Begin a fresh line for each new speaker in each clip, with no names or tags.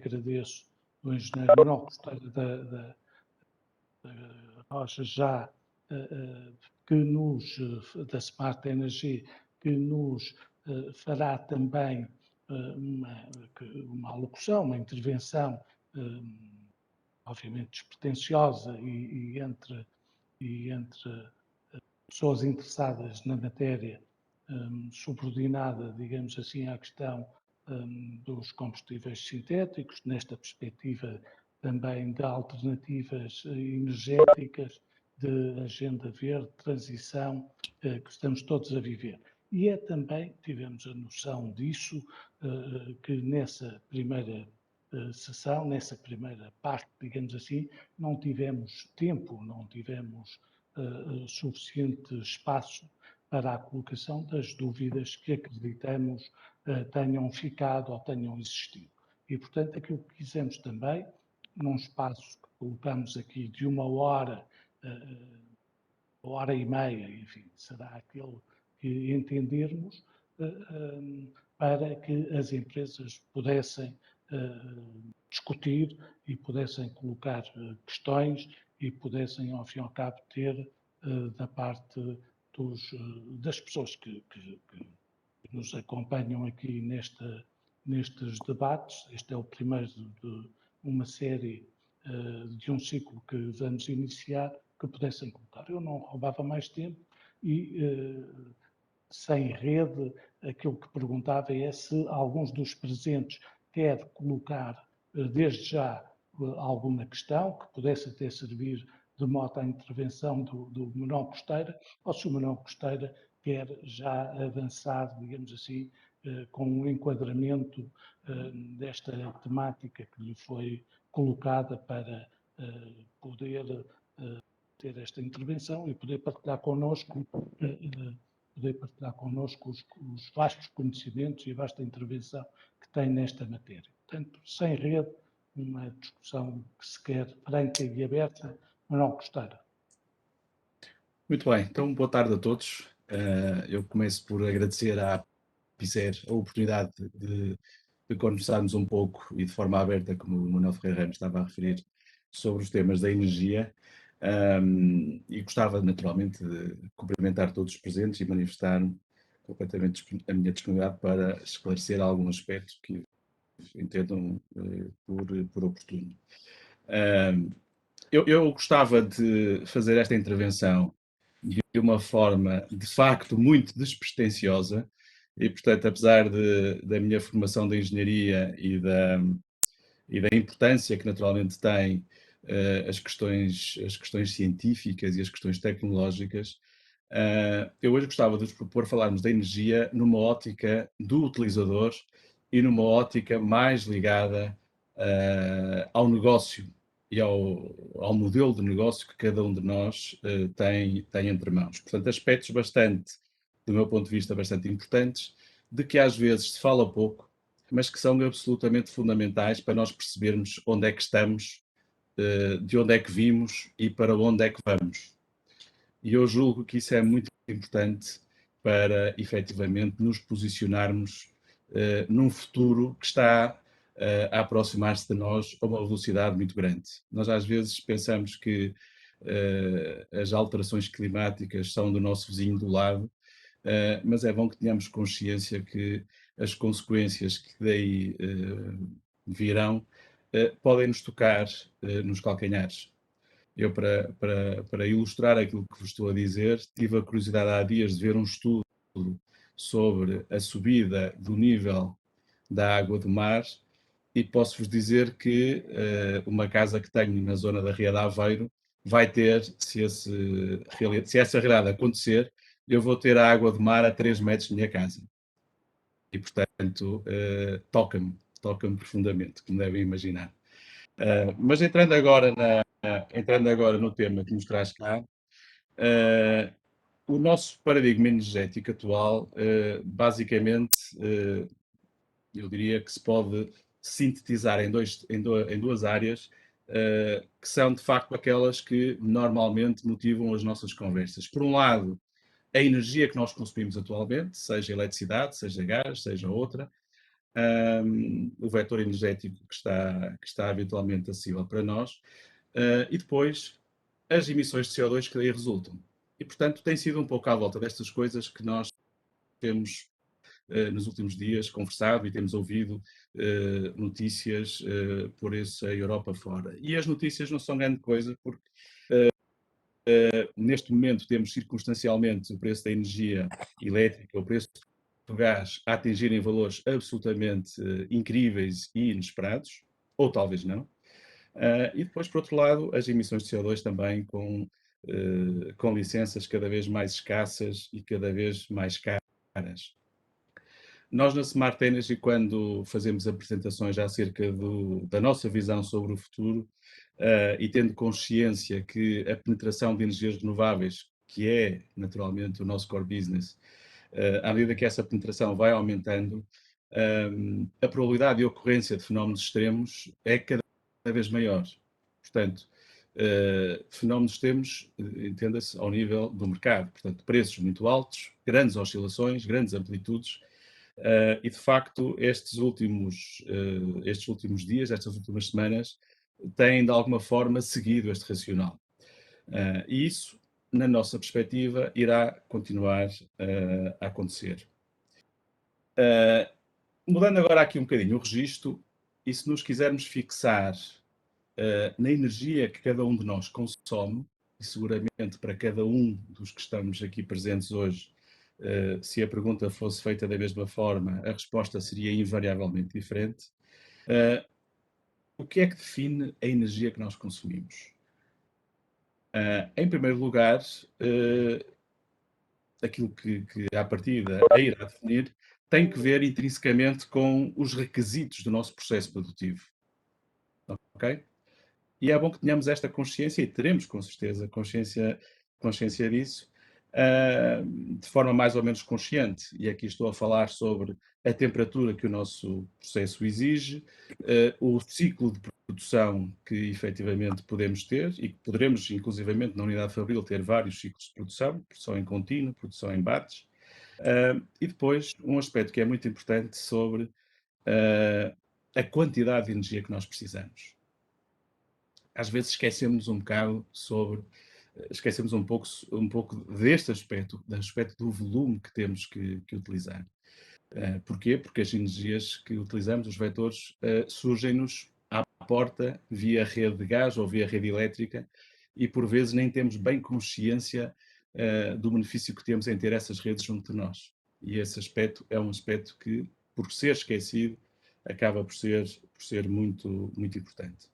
agradeço do engenheiro Manuel Costeiro da Rocha já que nos, da Smart Energy, que nos fará também uma alocução, uma intervenção, obviamente despretensiosa e entre pessoas interessadas na matéria, subordinada, digamos assim, à questão dos combustíveis sintéticos, nesta perspectiva também de alternativas energéticas, de agenda verde, transição, que estamos todos a viver. E é também, tivemos a noção disso, que nessa primeira sessão, nessa primeira parte, digamos assim, não tivemos tempo, não tivemos suficiente espaço para a colocação das dúvidas que acreditamos tenham ficado ou tenham existido. E, portanto, aquilo que quisemos também, num espaço que colocamos aqui de 1 hora e meia, enfim, será aquele que entendermos, para que as empresas pudessem discutir e pudessem colocar questões e pudessem, ao fim e ao cabo, ter da parte das pessoas que nos acompanham aqui nestes debates. Este é o primeiro de uma série, de um ciclo que vamos iniciar, que pudessem colocar. Eu não roubava mais tempo e, sem rede, aquilo que perguntava é se alguns dos presentes quer colocar, desde já, alguma questão que pudesse até servir de mote à intervenção do Manuel Costeira, ou se o Manuel Costeira quer já avançar, digamos assim, com um enquadramento desta temática que lhe foi colocada para poder ter esta intervenção e poder partilhar connosco os vastos conhecimentos e a vasta intervenção que tem nesta matéria. Portanto, sem rede, uma discussão que se quer franca e aberta. Manuel Costeiro.
Muito bem, então boa tarde a todos. Eu começo por agradecer à PICER a oportunidade de conversarmos um pouco e de forma aberta, como o Manuel Ferreira Ramos estava a referir, sobre os temas da energia. E gostava naturalmente de cumprimentar todos os presentes e manifestar completamente a minha disponibilidade para esclarecer algum aspecto que entendam por oportuno. Eu gostava de fazer esta intervenção de uma forma, de facto, muito despretensiosa e, portanto, apesar da minha formação de engenharia e da importância que naturalmente tem as questões científicas e as questões tecnológicas, eu hoje gostava de vos propor falarmos da energia numa ótica do utilizador e numa ótica mais ligada ao negócio e ao modelo de negócio que cada um de nós tem entre mãos. Portanto, aspectos do meu ponto de vista, bastante importantes, de que às vezes se fala pouco, mas que são absolutamente fundamentais para nós percebermos onde é que estamos, de onde é que vimos e para onde é que vamos. E eu julgo que isso é muito importante para, efetivamente, nos posicionarmos num futuro que está a aproximar-se de nós a uma velocidade muito grande. Nós às vezes pensamos que as alterações climáticas são do nosso vizinho do lado, mas é bom que tenhamos consciência que as consequências que daí virão podem nos tocar nos calcanhares. Eu, para ilustrar aquilo que vos estou a dizer, tive a curiosidade há dias de ver um estudo sobre a subida do nível da água do mar e posso-vos dizer que uma casa que tenho na zona da Ria de Aveiro vai ter, se essa realidade acontecer, eu vou ter a água do mar a 3 metros da minha casa. E, portanto, toca-me profundamente, como devem imaginar. Mas entrando agora no tema que nos traz cá, o nosso paradigma energético atual, basicamente, eu diria que se pode sintetizar em duas áreas, que são de facto aquelas que normalmente motivam as nossas conversas. Por um lado, a energia que nós consumimos atualmente, seja eletricidade, seja gás, seja outra, o vetor energético que está habitualmente acessível para nós, e depois as emissões de CO2 que daí resultam. E, portanto, tem sido um pouco à volta destas coisas que nós temos, nos últimos dias, conversado e temos ouvido notícias por essa Europa fora. E as notícias não são grande coisa, porque neste momento temos circunstancialmente o preço da energia elétrica, o preço do gás a atingirem valores absolutamente incríveis e inesperados, ou talvez não. E depois, por outro lado, as emissões de CO2 também com licenças cada vez mais escassas e cada vez mais caras. Nós na Smart Energy, quando fazemos apresentações acerca da nossa visão sobre o futuro, e tendo consciência que a penetração de energias renováveis, que é naturalmente o nosso core business, à medida que essa penetração vai aumentando, a probabilidade de ocorrência de fenómenos extremos é cada vez maior. Portanto, fenómenos extremos, entenda-se, ao nível do mercado. Portanto, preços muito altos, grandes oscilações, grandes amplitudes, e de facto estes últimos dias, estas últimas semanas, têm de alguma forma seguido este racional. E isso, na nossa perspectiva, irá continuar a acontecer. Mudando agora aqui um bocadinho o registro, e se nos quisermos fixar na energia que cada um de nós consome, e seguramente para cada um dos que estamos aqui presentes hoje, se a pergunta fosse feita da mesma forma, a resposta seria invariavelmente diferente. O que é que define a energia que nós consumimos? Em primeiro lugar, aquilo que à partida a irá definir tem que ver intrinsecamente com os requisitos do nosso processo produtivo. Ok? E é bom que tenhamos esta consciência, e teremos com certeza consciência disso, de forma mais ou menos consciente. E aqui estou a falar sobre a temperatura que o nosso processo exige, o ciclo de produção que efetivamente podemos ter, e que poderemos, inclusivamente, na unidade fabril, ter vários ciclos de produção em contínuo, produção em batches, e depois um aspecto que é muito importante sobre a quantidade de energia que nós precisamos. Às vezes esquecemos um pouco deste aspecto, do aspecto do volume que temos que utilizar. Porquê? Porque as energias que utilizamos, os vetores, surgem-nos à porta via rede de gás ou via rede elétrica e por vezes nem temos bem consciência do benefício que temos em ter essas redes junto de nós. E esse aspecto é um aspecto que, por ser esquecido, acaba por ser muito, muito importante.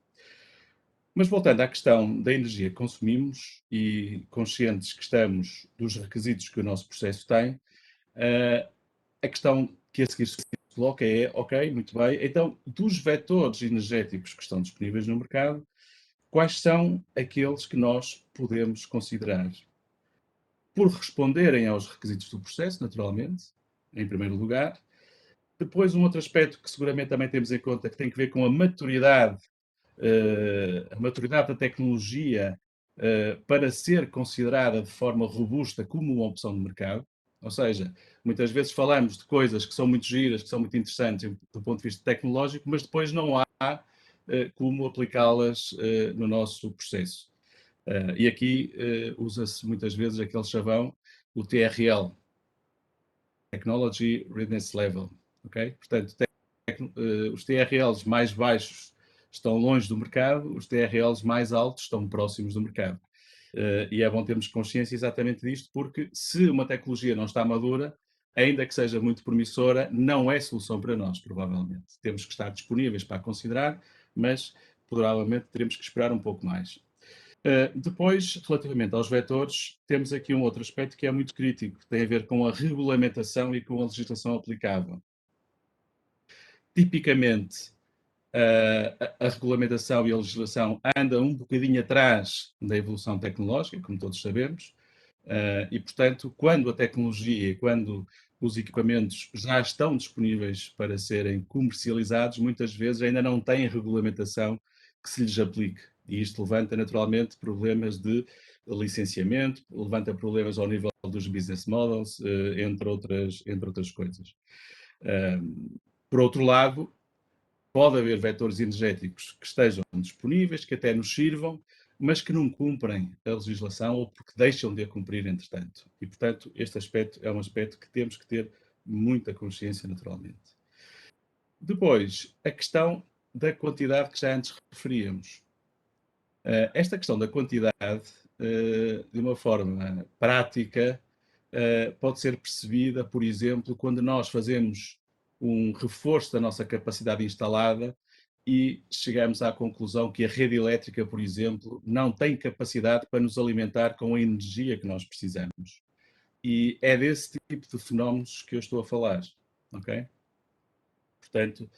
Mas voltando à questão da energia que consumimos e conscientes que estamos dos requisitos que o nosso processo tem, a questão que a seguir se coloca é, ok, muito bem, então dos vetores energéticos que estão disponíveis no mercado, quais são aqueles que nós podemos considerar? Por responderem aos requisitos do processo, naturalmente, em primeiro lugar. Depois, um outro aspecto que seguramente também temos em conta, que tem que ver com a maturidade da tecnologia para ser considerada de forma robusta como uma opção de mercado. Ou seja, muitas vezes falamos de coisas que são muito giras, que são muito interessantes do ponto de vista tecnológico, mas depois não há como aplicá-las no nosso processo. E aqui usa-se muitas vezes aquele chavão, o TRL, Technology Readiness Level. Okay? Portanto, os TRLs mais baixos estão longe do mercado, os TRLs mais altos estão próximos do mercado. E é bom termos consciência exatamente disto, porque se uma tecnologia não está madura, ainda que seja muito promissora, não é solução para nós, provavelmente. Temos que estar disponíveis para a considerar, mas provavelmente teremos que esperar um pouco mais. Depois, relativamente aos vetores, temos aqui um outro aspecto que é muito crítico, que tem a ver com a regulamentação e com a legislação aplicável. Tipicamente, a regulamentação e a legislação andam um bocadinho atrás da evolução tecnológica, como todos sabemos, e, portanto, quando a tecnologia e quando os equipamentos já estão disponíveis para serem comercializados, muitas vezes ainda não têm regulamentação que se lhes aplique. E isto levanta, naturalmente, problemas de licenciamento, levanta problemas ao nível dos business models, entre outras coisas. Por outro lado, pode haver vetores energéticos que estejam disponíveis, que até nos sirvam, mas que não cumprem a legislação ou porque deixam de a cumprir entretanto. E, portanto, este aspecto é um aspecto que temos que ter muita consciência naturalmente. Depois, a questão da quantidade que já antes referíamos. Esta questão da quantidade, de uma forma prática, pode ser percebida, por exemplo, quando nós fazemos um reforço da nossa capacidade instalada e chegamos à conclusão que a rede elétrica, por exemplo, não tem capacidade para nos alimentar com a energia que nós precisamos. E é desse tipo de fenómenos que eu estou a falar, ok? Portanto,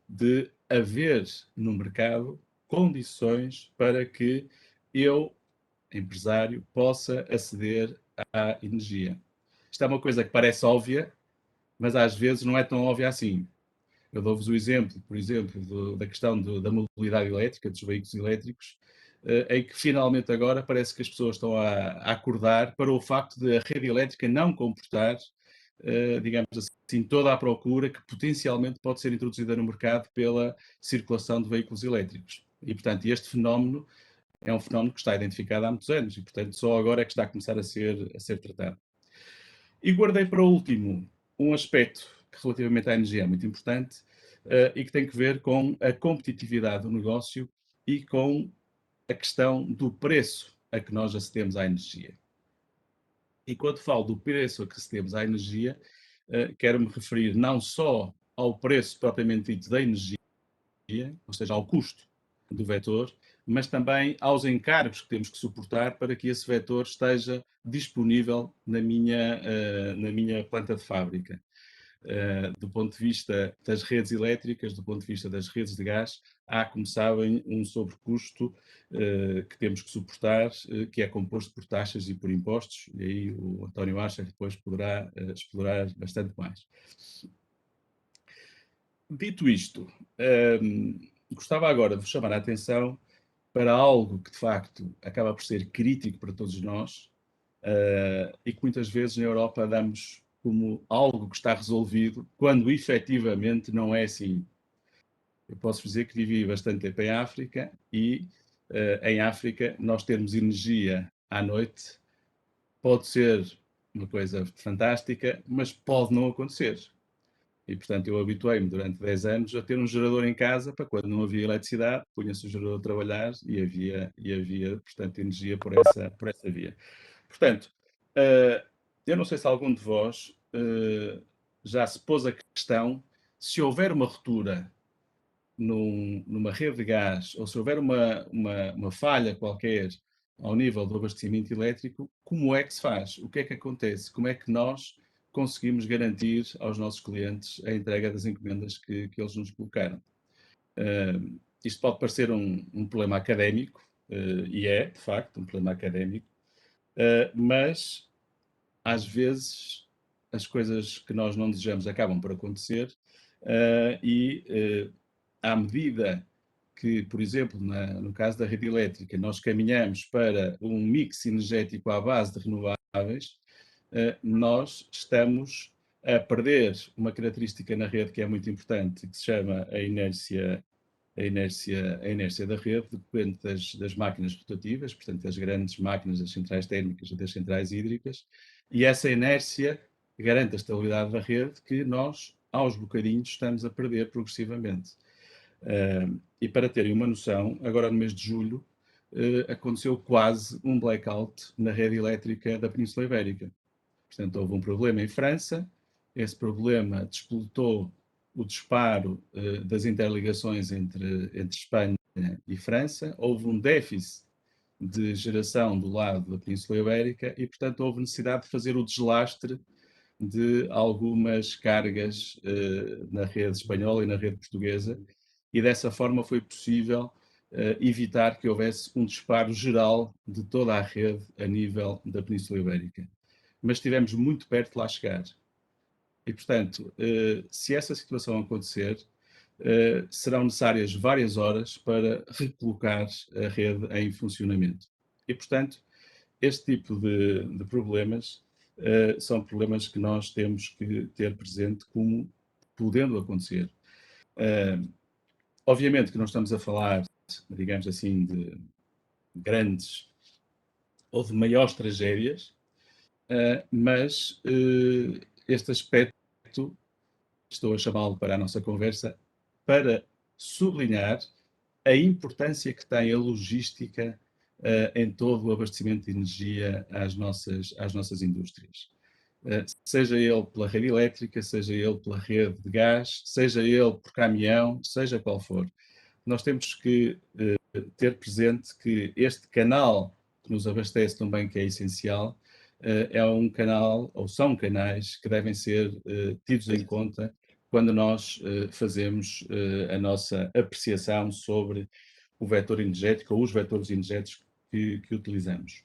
de haver no mercado condições para que eu, empresário, possa aceder à energia. Isto é uma coisa que parece óbvia, mas às vezes não é tão óbvia assim. Eu dou-vos o exemplo, por exemplo, da questão da mobilidade elétrica, dos veículos elétricos, em que finalmente agora parece que as pessoas estão a acordar para o facto de a rede elétrica não comportar, digamos assim, toda a procura que potencialmente pode ser introduzida no mercado pela circulação de veículos elétricos. E, portanto, este fenómeno é um fenómeno que está identificado há muitos anos e, portanto, só agora é que está a começar a ser tratado. E guardei para último um aspecto que relativamente à energia é muito importante e que tem que ver com a competitividade do negócio e com a questão do preço a que nós acedemos à energia. E quando falo do preço a que acedemos à energia, quero-me referir não só ao preço propriamente dito da energia, ou seja, ao custo do vetor, mas também aos encargos que temos que suportar para que esse vetor esteja disponível na minha planta de fábrica. Do ponto de vista das redes elétricas, do ponto de vista das redes de gás, há, como sabem, um sobrecusto que temos que suportar, que é composto por taxas e por impostos, e aí o António acha que depois poderá explorar bastante mais. Dito isto, gostava agora de vos chamar a atenção para algo que, de facto, acaba por ser crítico para todos nós e que muitas vezes na Europa damos como algo que está resolvido, quando efetivamente não é assim. Eu posso dizer que vivi bastante tempo em África e em África nós termos energia à noite pode ser uma coisa fantástica, mas pode não acontecer. E, portanto, eu habituei-me durante 10 anos a ter um gerador em casa para quando não havia eletricidade, punha-se o gerador a trabalhar e havia portanto, energia por essa via. Portanto, eu não sei se algum de vós já se pôs a questão se houver uma ruptura numa rede de gás ou se houver uma falha qualquer ao nível do abastecimento elétrico, como é que se faz? O que é que acontece? Como é que nós conseguimos garantir aos nossos clientes a entrega das encomendas que eles nos colocaram? Isto pode parecer um problema académico, e é, de facto, um problema académico, mas às vezes as coisas que nós não desejamos acabam por acontecer e à medida que, por exemplo, no caso da rede elétrica, nós caminhamos para um mix energético à base de renováveis, nós estamos a perder uma característica na rede que é muito importante, que se chama a inércia da rede, depende das máquinas rotativas, portanto, das grandes máquinas, das centrais térmicas e das centrais hídricas, e essa inércia garante a estabilidade da rede que nós, aos bocadinhos, estamos a perder progressivamente. E para terem uma noção, agora no mês de julho, aconteceu quase um blackout na rede elétrica da Península Ibérica. Portanto, houve um problema em França, esse problema despoltou o disparo das interligações entre Espanha e França, houve um déficit de geração do lado da Península Ibérica e, portanto, houve necessidade de fazer o deslastre de algumas cargas na rede espanhola e na rede portuguesa, e dessa forma foi possível evitar que houvesse um disparo geral de toda a rede a nível da Península Ibérica. Mas estivemos muito perto de lá chegar. E, portanto, se essa situação acontecer, serão necessárias várias horas para recolocar a rede em funcionamento. E, portanto, este tipo de problemas são problemas que nós temos que ter presente como podendo acontecer. Obviamente que não estamos a falar, digamos assim, de grandes ou de maiores tragédias, mas este aspecto, estou a chamá-lo para a nossa conversa, para sublinhar a importância que tem a logística em todo o abastecimento de energia às nossas indústrias. Seja ele pela rede elétrica, seja ele pela rede de gás, seja ele por caminhão, seja qual for. Nós temos que ter presente que este canal que nos abastece também, que é essencial, é um canal, ou são canais, que devem ser tidos em conta quando nós fazemos a nossa apreciação sobre o vetor energético ou os vetores energéticos que utilizamos.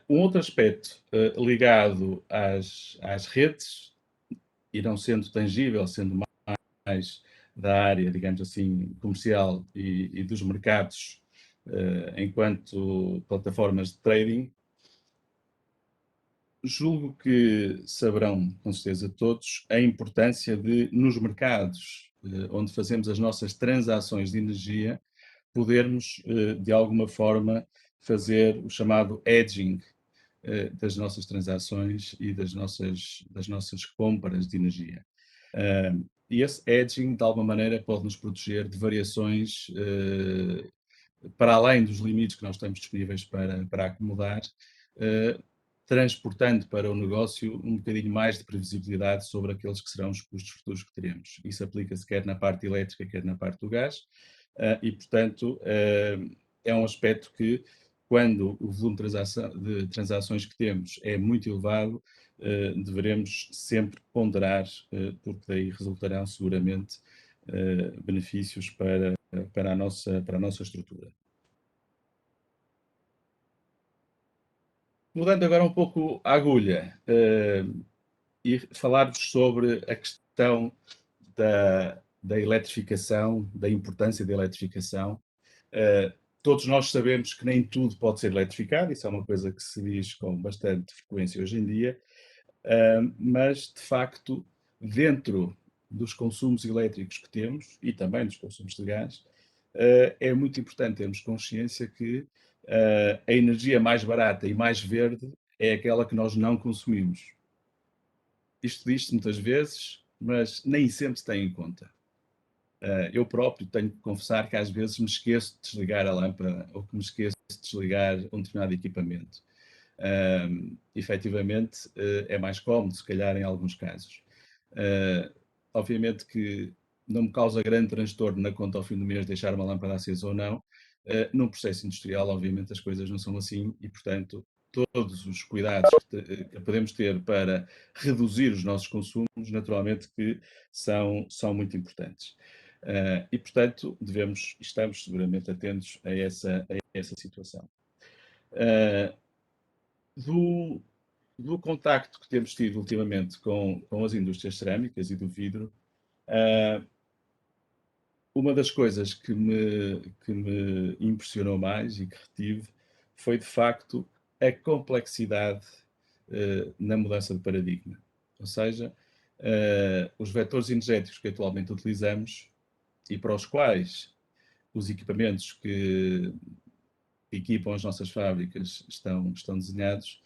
Um outro aspecto ligado às redes, e não sendo tangível, sendo mais da área, digamos assim, comercial e dos mercados enquanto plataformas de trading, julgo que saberão, com certeza todos, a importância de, nos mercados onde fazemos as nossas transações de energia, podermos, de alguma forma, fazer o chamado hedging das nossas transações e das nossas compras de energia. E esse hedging, de alguma maneira, pode nos proteger de variações para além dos limites que nós temos disponíveis para acomodar, transportando para o negócio um bocadinho mais de previsibilidade sobre aqueles que serão os custos futuros que teremos. Isso aplica-se quer na parte elétrica, quer na parte do gás, e, portanto, é um aspecto que, quando o volume de transações que temos é muito elevado, deveremos sempre ponderar, porque daí resultarão seguramente benefícios para a nossa estrutura. Mudando agora um pouco a agulha e falar-vos sobre a questão da eletrificação, da importância da eletrificação. Todos nós sabemos que nem tudo pode ser eletrificado, isso é uma coisa que se diz com bastante frequência hoje em dia, mas de facto, dentro dos consumos elétricos que temos e também dos consumos de gás, é muito importante termos consciência que a energia mais barata e mais verde é aquela que nós não consumimos. Isto diz-se muitas vezes, mas nem sempre se tem em conta. Eu próprio tenho que confessar que às vezes me esqueço de desligar a lâmpada ou que me esqueço de desligar um determinado equipamento. Efetivamente, é mais cómodo, se calhar, em alguns casos. Obviamente que não me causa grande transtorno na conta ao fim do mês deixar uma lâmpada acesa ou não. Num processo industrial, obviamente, as coisas não são assim e, portanto, todos os cuidados que podemos ter para reduzir os nossos consumos, naturalmente que são muito importantes. E, portanto, estamos seguramente atentos a essa situação. Do contacto que temos tido ultimamente com as indústrias cerâmicas e do vidro, uma das coisas que me impressionou mais e que retive foi, de facto, a complexidade na mudança de paradigma. Ou seja, os vetores energéticos que atualmente utilizamos e para os quais os equipamentos que equipam as nossas fábricas estão desenhados,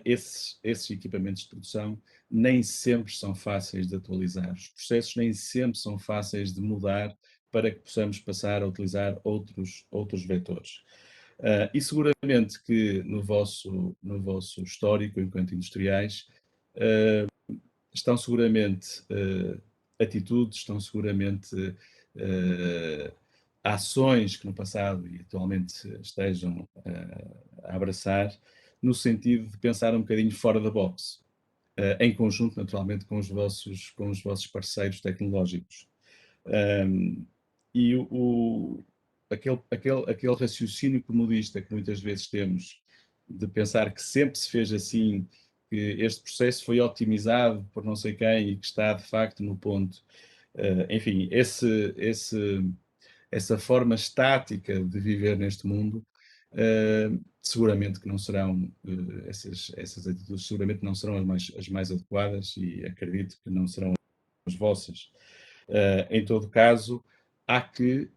esses equipamentos de produção nem sempre são fáceis de atualizar. Os processos nem sempre são fáceis de mudar para que possamos passar a utilizar outros vetores. E seguramente que no vosso histórico, enquanto industriais, estão seguramente atitudes, estão seguramente ações que no passado e atualmente estejam a abraçar, no sentido de pensar um bocadinho fora da box, em conjunto, naturalmente, com os vossos parceiros tecnológicos. E aquele raciocínio comodista que muitas vezes temos de pensar que sempre se fez assim, que este processo foi otimizado por não sei quem e que está de facto no ponto. Enfim, essa forma estática de viver neste mundo, seguramente que não serão, essas atitudes seguramente não serão as mais adequadas e acredito que não serão vossas. Em todo caso, há que,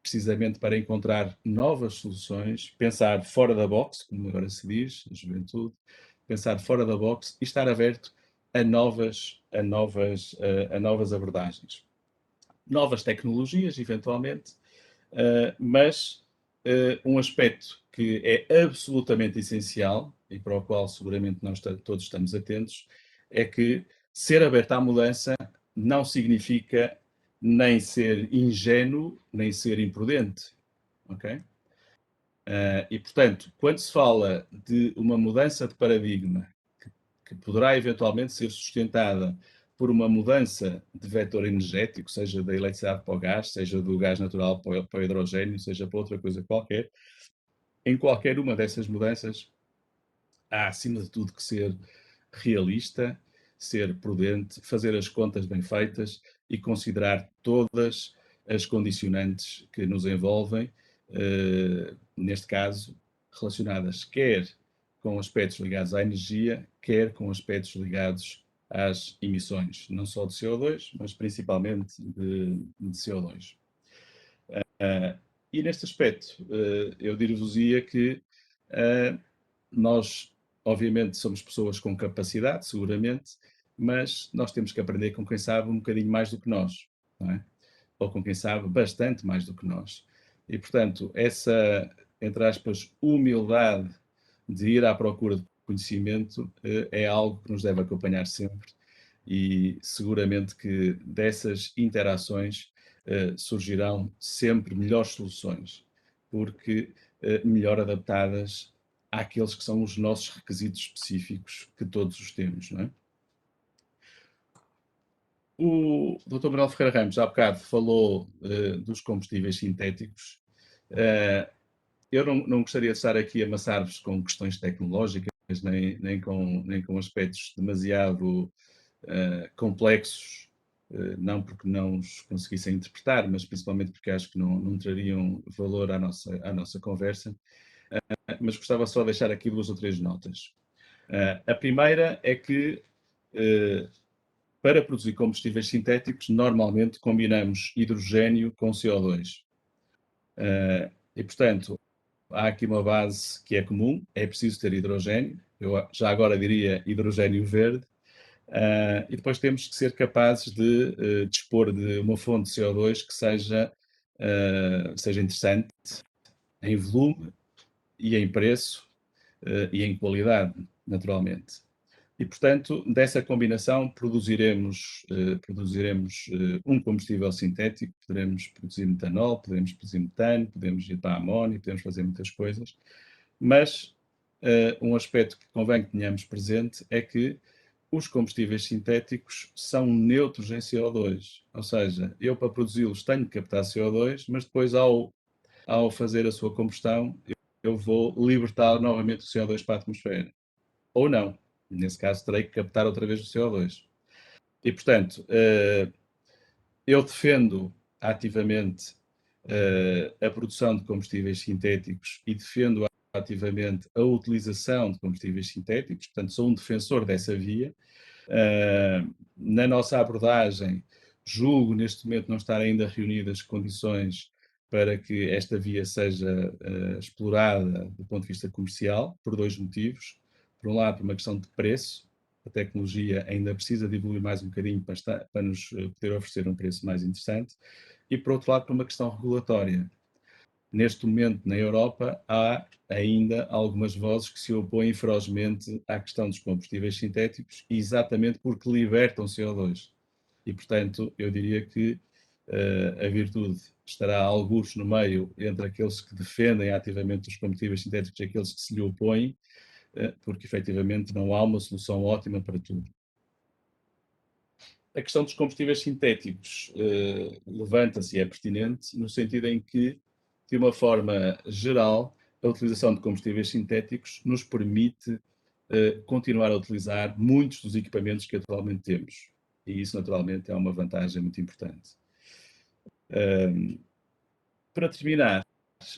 precisamente para encontrar novas soluções, pensar fora da box, como agora se diz, a juventude, pensar fora da box e estar aberto a novas abordagens. Novas tecnologias, eventualmente, mas um aspecto que é absolutamente essencial e para o qual seguramente nós todos estamos atentos, é que ser aberto à mudança não significa nem ser ingênuo, nem ser imprudente, ok? E, portanto, quando se fala de uma mudança de paradigma que poderá eventualmente ser sustentada por uma mudança de vetor energético, seja da eletricidade para o gás, seja do gás natural para o hidrogênio, seja para outra coisa qualquer, em qualquer uma dessas mudanças, há, acima de tudo, que ser realista, ser prudente, fazer as contas bem feitas e considerar todas as condicionantes que nos envolvem, neste caso, relacionadas quer com aspectos ligados à energia, quer com aspectos ligados às emissões, não só de CO2, mas principalmente de CO2. E neste aspecto, eu dir-vos-ia que nós, obviamente, somos pessoas com capacidade, seguramente, mas nós temos que aprender com quem sabe um bocadinho mais do que nós, não é? Ou com quem sabe bastante mais do que nós. E, portanto, essa, entre aspas, humildade de ir à procura de conhecimento é algo que nos deve acompanhar sempre e seguramente que dessas interações surgirão sempre melhores soluções, porque melhor adaptadas àqueles que são os nossos requisitos específicos que todos os temos, não é? O Dr. Manuel Ferreira Ramos, há bocado, falou dos combustíveis sintéticos. Eu não gostaria de estar aqui a amassar-vos com questões tecnológicas, nem com aspectos demasiado complexos, não porque não os conseguissem interpretar, mas principalmente porque acho que não trariam valor à nossa conversa. Mas gostava só de deixar aqui 2 ou 3 notas. A primeira é que, para produzir combustíveis sintéticos, normalmente combinamos hidrogênio com CO2. E, portanto, há aqui uma base que é comum, é preciso ter hidrogênio, eu já agora diria hidrogênio verde, e depois temos que ser capazes de dispor de uma fonte de CO2 que seja interessante em volume e em preço e em qualidade, naturalmente. E, portanto, dessa combinação produziremos um combustível sintético, poderemos produzir metanol, podemos produzir metano, podemos ir para a amónia, podemos fazer muitas coisas, mas um aspecto que convém que tenhamos presente é que os combustíveis sintéticos são neutros em CO2, ou seja, eu para produzi-los tenho que captar CO2, mas depois ao fazer a sua combustão eu vou libertar novamente o CO2 para a atmosfera. Ou não. Nesse caso, terei que captar outra vez o CO2. E, portanto, eu defendo ativamente a produção de combustíveis sintéticos e defendo ativamente a utilização de combustíveis sintéticos, portanto, sou um defensor dessa via. Na nossa abordagem, julgo neste momento não estar ainda reunidas condições para que esta via seja explorada do ponto de vista comercial, por 2 motivos. Por um lado, por uma questão de preço, a tecnologia ainda precisa de evoluir mais um bocadinho para nos poder oferecer um preço mais interessante, e por outro lado, por uma questão regulatória. Neste momento, na Europa, há ainda algumas vozes que se opõem ferozmente à questão dos combustíveis sintéticos, exatamente porque libertam CO2. E, portanto, eu diria que a virtude estará algures no meio entre aqueles que defendem ativamente os combustíveis sintéticos e aqueles que se lhe opõem, porque efetivamente não há uma solução ótima para tudo. A questão dos combustíveis sintéticos levanta-se e é pertinente no sentido em que, de uma forma geral, a utilização de combustíveis sintéticos nos permite continuar a utilizar muitos dos equipamentos que atualmente temos. E isso, naturalmente, é uma vantagem muito importante. Para terminar,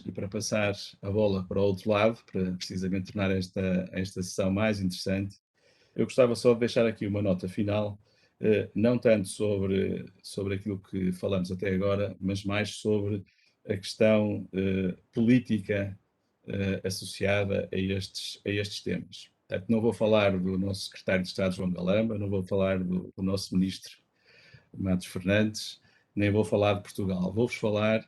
e para passar a bola para o outro lado, para precisamente tornar esta sessão mais interessante, eu gostava só de deixar aqui uma nota final não tanto sobre aquilo que falamos até agora, mas mais sobre a questão política associada a estes temas. Portanto, não vou falar do nosso secretário de Estado, João Galamba, não vou falar do nosso ministro, Matos Fernandes, nem vou falar de Portugal. Vou-vos falar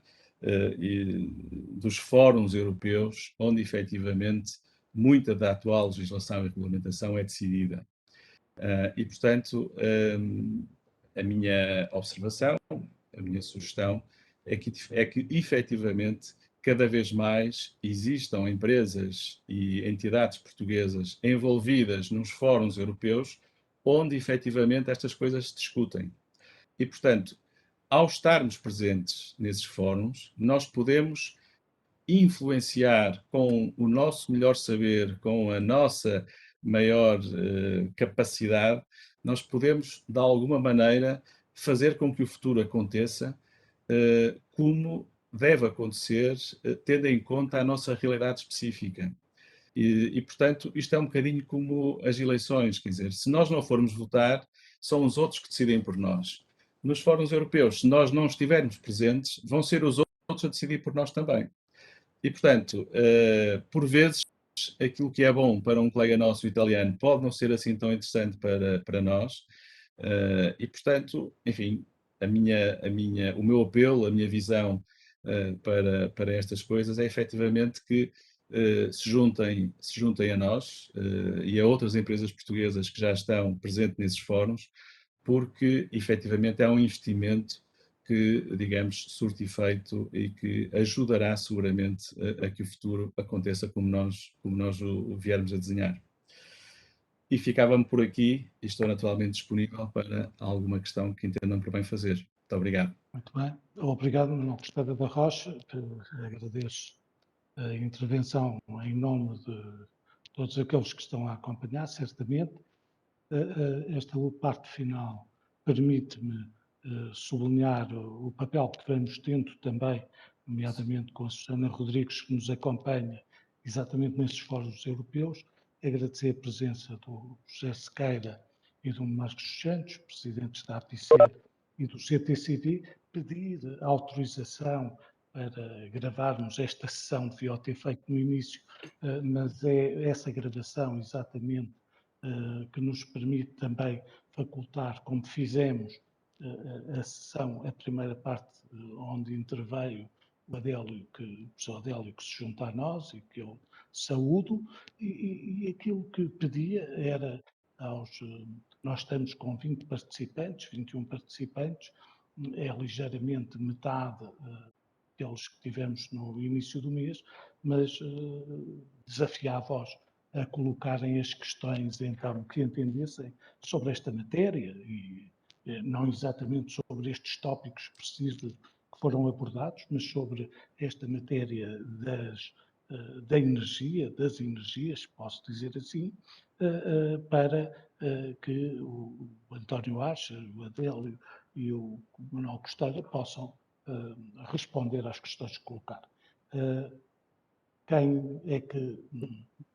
dos fóruns europeus, onde efetivamente muita da atual legislação e regulamentação é decidida. E, portanto, a minha observação, a minha sugestão é que efetivamente cada vez mais existam empresas e entidades portuguesas envolvidas nos fóruns europeus onde efetivamente estas coisas se discutem. E, portanto, ao estarmos presentes nesses fóruns, nós podemos influenciar com o nosso melhor saber, com a nossa maior capacidade, nós podemos, de alguma maneira, fazer com que o futuro aconteça como deve acontecer, tendo em conta a nossa realidade específica. E, portanto, isto é um bocadinho como as eleições, quer dizer, se nós não formos votar, são os outros que decidem por nós. Nos fóruns europeus, se nós não estivermos presentes, vão ser os outros a decidir por nós também. E, portanto, por vezes, aquilo que é bom para um colega nosso italiano pode não ser assim tão interessante para nós. E, portanto, enfim, o meu apelo, a minha visão para estas coisas é efetivamente que se juntem a nós e a outras empresas portuguesas que já estão presentes nesses fóruns, porque efetivamente é um investimento que, digamos, surte efeito e que ajudará seguramente a que o futuro aconteça como nós o viermos a desenhar. E ficava-me por aqui e estou naturalmente disponível para alguma questão que entendam por bem fazer. Muito obrigado.
Muito bem. Obrigado, Manuel Costeira da Rocha. Agradeço a intervenção em nome de todos aqueles que estão a acompanhar, certamente. Esta parte final permite-me sublinhar o papel que vamos tendo também, nomeadamente com a Susana Rodrigues, que nos acompanha exatamente nesses fóruns europeus. Agradecer a presença do José Sequeira e do Marcos Santos, presidentes da APICE e do CTCD, pedir autorização para gravarmos esta sessão, devia ter feito no início, mas é essa gravação exatamente que nos permite também facultar, como fizemos, a sessão, a primeira parte onde interveio o professor Adélio, que se junta a nós e que eu saúdo, e aquilo que pedia era nós estamos com 20 participantes, 21 participantes, é ligeiramente metade daqueles que tivemos no início do mês, mas desafiava-os a colocarem as questões, então, que entendessem sobre esta matéria e não exatamente sobre estes tópicos precisos que foram abordados, mas sobre esta matéria da energia, das energias, posso dizer assim, para que o António Acha, o Adélio e o Manuel Costeira possam responder às questões que colocaram. Quem é que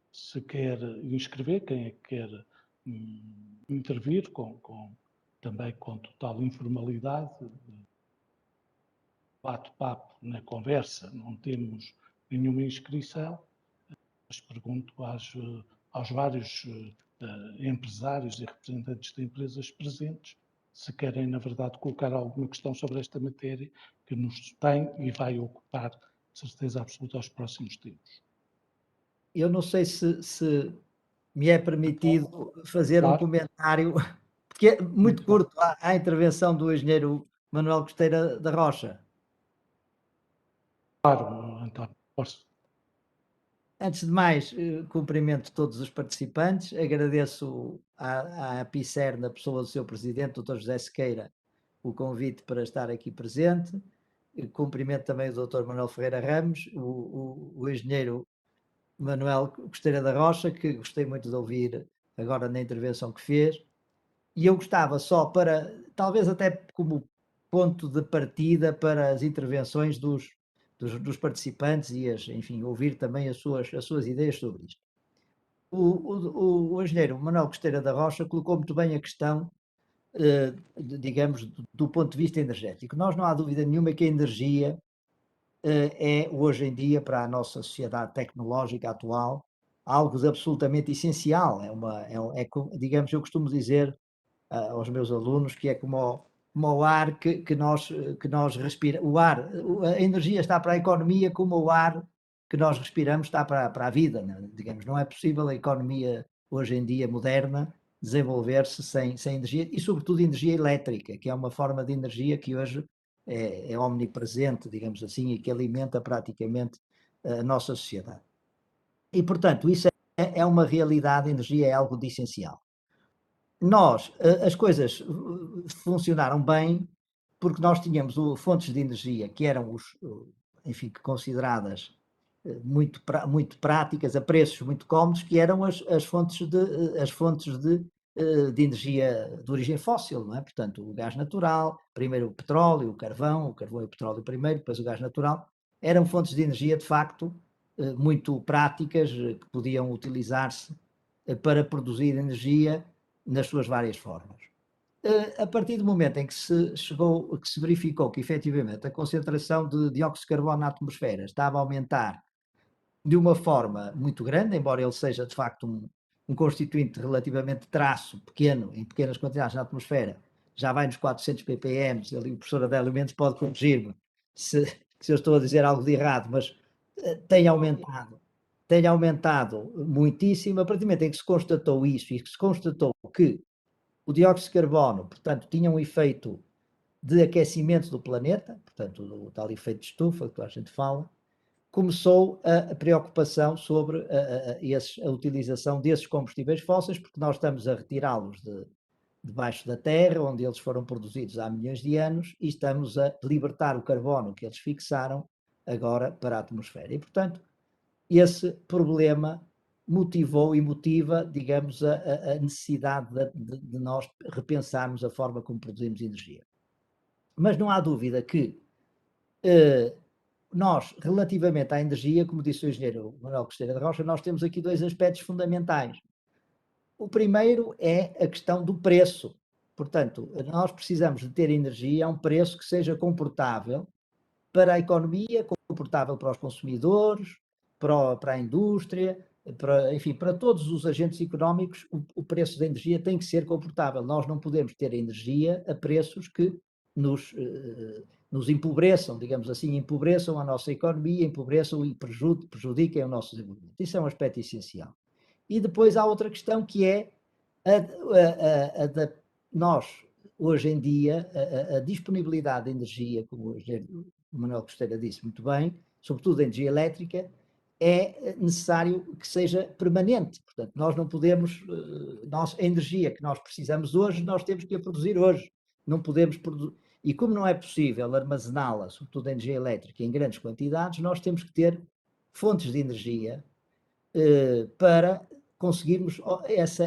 se quer inscrever, quem é que quer intervir também com total informalidade, bate-papo na conversa, não temos nenhuma inscrição, mas pergunto aos vários empresários e representantes de empresas presentes se querem, na verdade, colocar alguma questão sobre esta matéria que nos tem e vai ocupar, de certeza absoluta, aos próximos tempos.
Eu não sei se me é permitido fazer um comentário, porque é muito curto à intervenção do engenheiro Manuel Costeira da Rocha.
Claro, António, posso.
Antes de mais, cumprimento todos os participantes, agradeço à PICER, na pessoa do seu presidente, Dr. José Sequeira, o convite para estar aqui presente. Cumprimento também o Dr. Manuel Ferreira Ramos, o engenheiro Manuel Costeira da Rocha, que gostei muito de ouvir agora na intervenção que fez. E eu gostava só para, talvez até como ponto de partida para as intervenções dos participantes e, enfim, ouvir também as suas ideias sobre isto. O engenheiro Manuel Costeira da Rocha colocou muito bem a questão digamos, do ponto de vista energético. Nós não há dúvida nenhuma que a energia é, hoje em dia, para a nossa sociedade tecnológica atual, algo de absolutamente essencial. Digamos, eu costumo dizer aos meus alunos que é como o ar que nós respiramos. O ar, a energia está para a economia como o ar que nós respiramos está para a vida, né? Digamos, não é possível a economia hoje em dia moderna desenvolver-se sem energia e, sobretudo, energia elétrica, que é uma forma de energia que hoje é omnipresente, digamos assim, e que alimenta praticamente a nossa sociedade. E, portanto, isso é uma realidade, a energia é algo de essencial. As coisas funcionaram bem porque nós tínhamos fontes de energia que eram enfim, consideradas muito práticas, a preços muito cómodos, que eram as fontes de energia de origem fóssil, não é? Portanto, o gás natural, primeiro o petróleo, o carvão e o petróleo primeiro, depois o gás natural, eram fontes de energia, de facto, muito práticas, que podiam utilizar-se para produzir energia nas suas várias formas. A partir do momento em que se verificou que efetivamente a concentração de dióxido de carbono na atmosfera estava a aumentar de uma forma muito grande, embora ele seja de facto um constituinte relativamente traço, pequeno, em pequenas quantidades na atmosfera, já vai nos 400 ppm, ali o professor Adélio Mendes pode corrigir-me se eu estou a dizer algo de errado, mas tem aumentado muitíssimo. A partir do momento em que se constatou isso e que se constatou que o dióxido de carbono, portanto, tinha um efeito de aquecimento do planeta, portanto, o tal efeito de estufa que a gente fala, começou a preocupação sobre a utilização desses combustíveis fósseis, porque nós estamos a retirá-los debaixo da terra, onde eles foram produzidos há milhões de anos, e estamos a libertar o carbono que eles fixaram agora para a atmosfera. E, portanto, esse problema motivou e motiva, digamos, a necessidade de nós repensarmos a forma como produzimos energia. Mas não há dúvida que nós, relativamente à energia, como disse o engenheiro Manuel Costeira da Rocha, nós temos aqui dois aspectos fundamentais. O primeiro é a questão do preço. Portanto, nós precisamos de ter energia a um preço que seja comportável para a economia, comportável para os consumidores, para a indústria, enfim, para todos os agentes económicos, o preço da energia tem que ser comportável. Nós não podemos ter energia a preços que nos empobreçam, digamos assim, empobreçam a nossa economia, empobreçam e prejudiquem o nosso desenvolvimento. Isso é um aspecto essencial. E depois há outra questão que é a da nós, hoje em dia, a disponibilidade de energia, como o Manuel Costeira disse muito bem, sobretudo a energia elétrica, é necessário que seja permanente. Portanto, nós não podemos, a energia que nós precisamos hoje, nós temos que a produzir hoje. Não podemos produzir. E como não é possível armazená-la, sobretudo a energia elétrica, em grandes quantidades, nós temos que ter fontes de energia para conseguirmos esse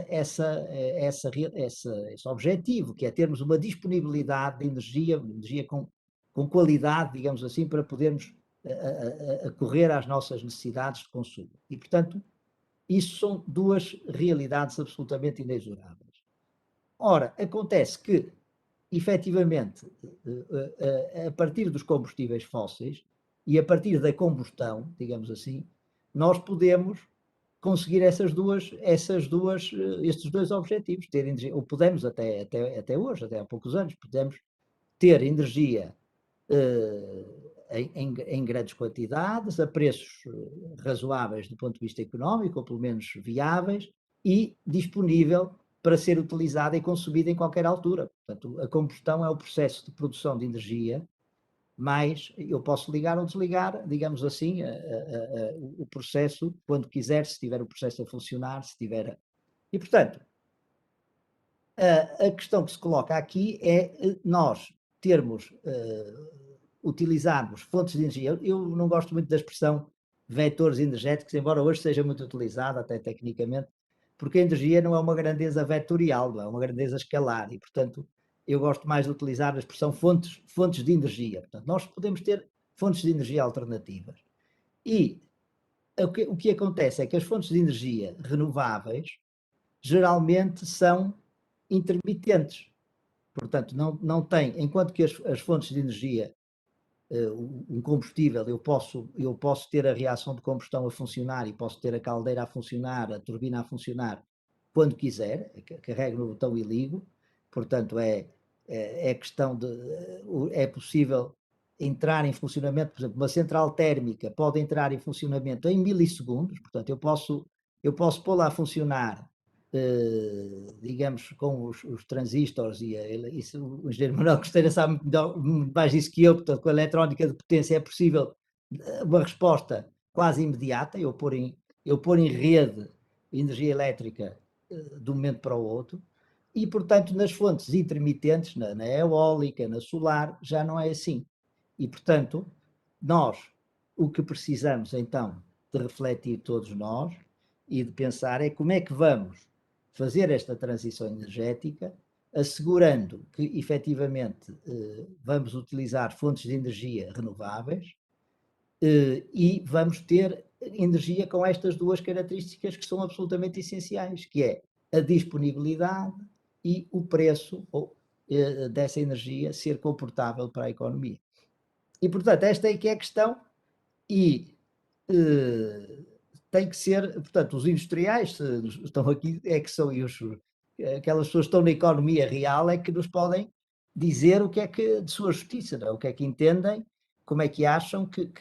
objetivo, que é termos uma disponibilidade de energia com qualidade, digamos assim, para podermos correr às nossas necessidades de consumo. E, portanto, isso são duas realidades absolutamente inexoráveis. Ora, acontece que, efetivamente, a partir dos combustíveis fósseis e a partir da combustão, digamos assim, nós podemos conseguir estes dois objetivos, ter energia, ou podemos até hoje, até há poucos anos, podemos ter energia em grandes quantidades, a preços razoáveis do ponto de vista económico, ou pelo menos viáveis, e disponível para ser utilizada e consumida em qualquer altura. Portanto, a combustão é o processo de produção de energia, mas eu posso ligar ou desligar, digamos assim, o processo, quando quiser, se tiver o processo a funcionar, se tiver... E, portanto, a questão que se coloca aqui é nós utilizarmos fontes de energia. Eu não gosto muito da expressão vetores energéticos, embora hoje seja muito utilizada, até tecnicamente, porque a energia não é uma grandeza vetorial, não é uma grandeza escalar, e, portanto, eu gosto mais de utilizar a expressão fontes de energia. Portanto, nós podemos ter fontes de energia alternativas. E o que acontece é que as fontes de energia renováveis geralmente são intermitentes. Portanto, não tem, enquanto que as fontes de energia, um combustível, eu posso ter a reação de combustão a funcionar e posso ter a caldeira a funcionar, a turbina a funcionar quando quiser, carrego no botão e ligo. Portanto, é questão de, é possível entrar em funcionamento, por exemplo, uma central térmica pode entrar em funcionamento em milissegundos. Portanto, eu posso pô-la a funcionar, digamos, com os transistores, e isso, o engenheiro Manuel Costeira sabe mais disso que eu. Portanto, com a eletrónica de potência é possível uma resposta quase imediata, eu pôr em rede energia elétrica de um momento para o outro. E, portanto, nas fontes intermitentes, na eólica, na solar, já não é assim. E, portanto, nós, o que precisamos, então, de refletir todos nós e de pensar é como é que vamos fazer esta transição energética, assegurando que, efetivamente, vamos utilizar fontes de energia renováveis e vamos ter energia com estas duas características que são absolutamente essenciais, que é a disponibilidade e o preço dessa energia ser comportável para a economia. E, portanto, esta é que é a questão, e tem que ser, portanto, os industriais estão aqui, é que são aquelas pessoas que estão na economia real, é que nos podem dizer o que é que, de sua justiça, não? O que é que entendem, como é que acham que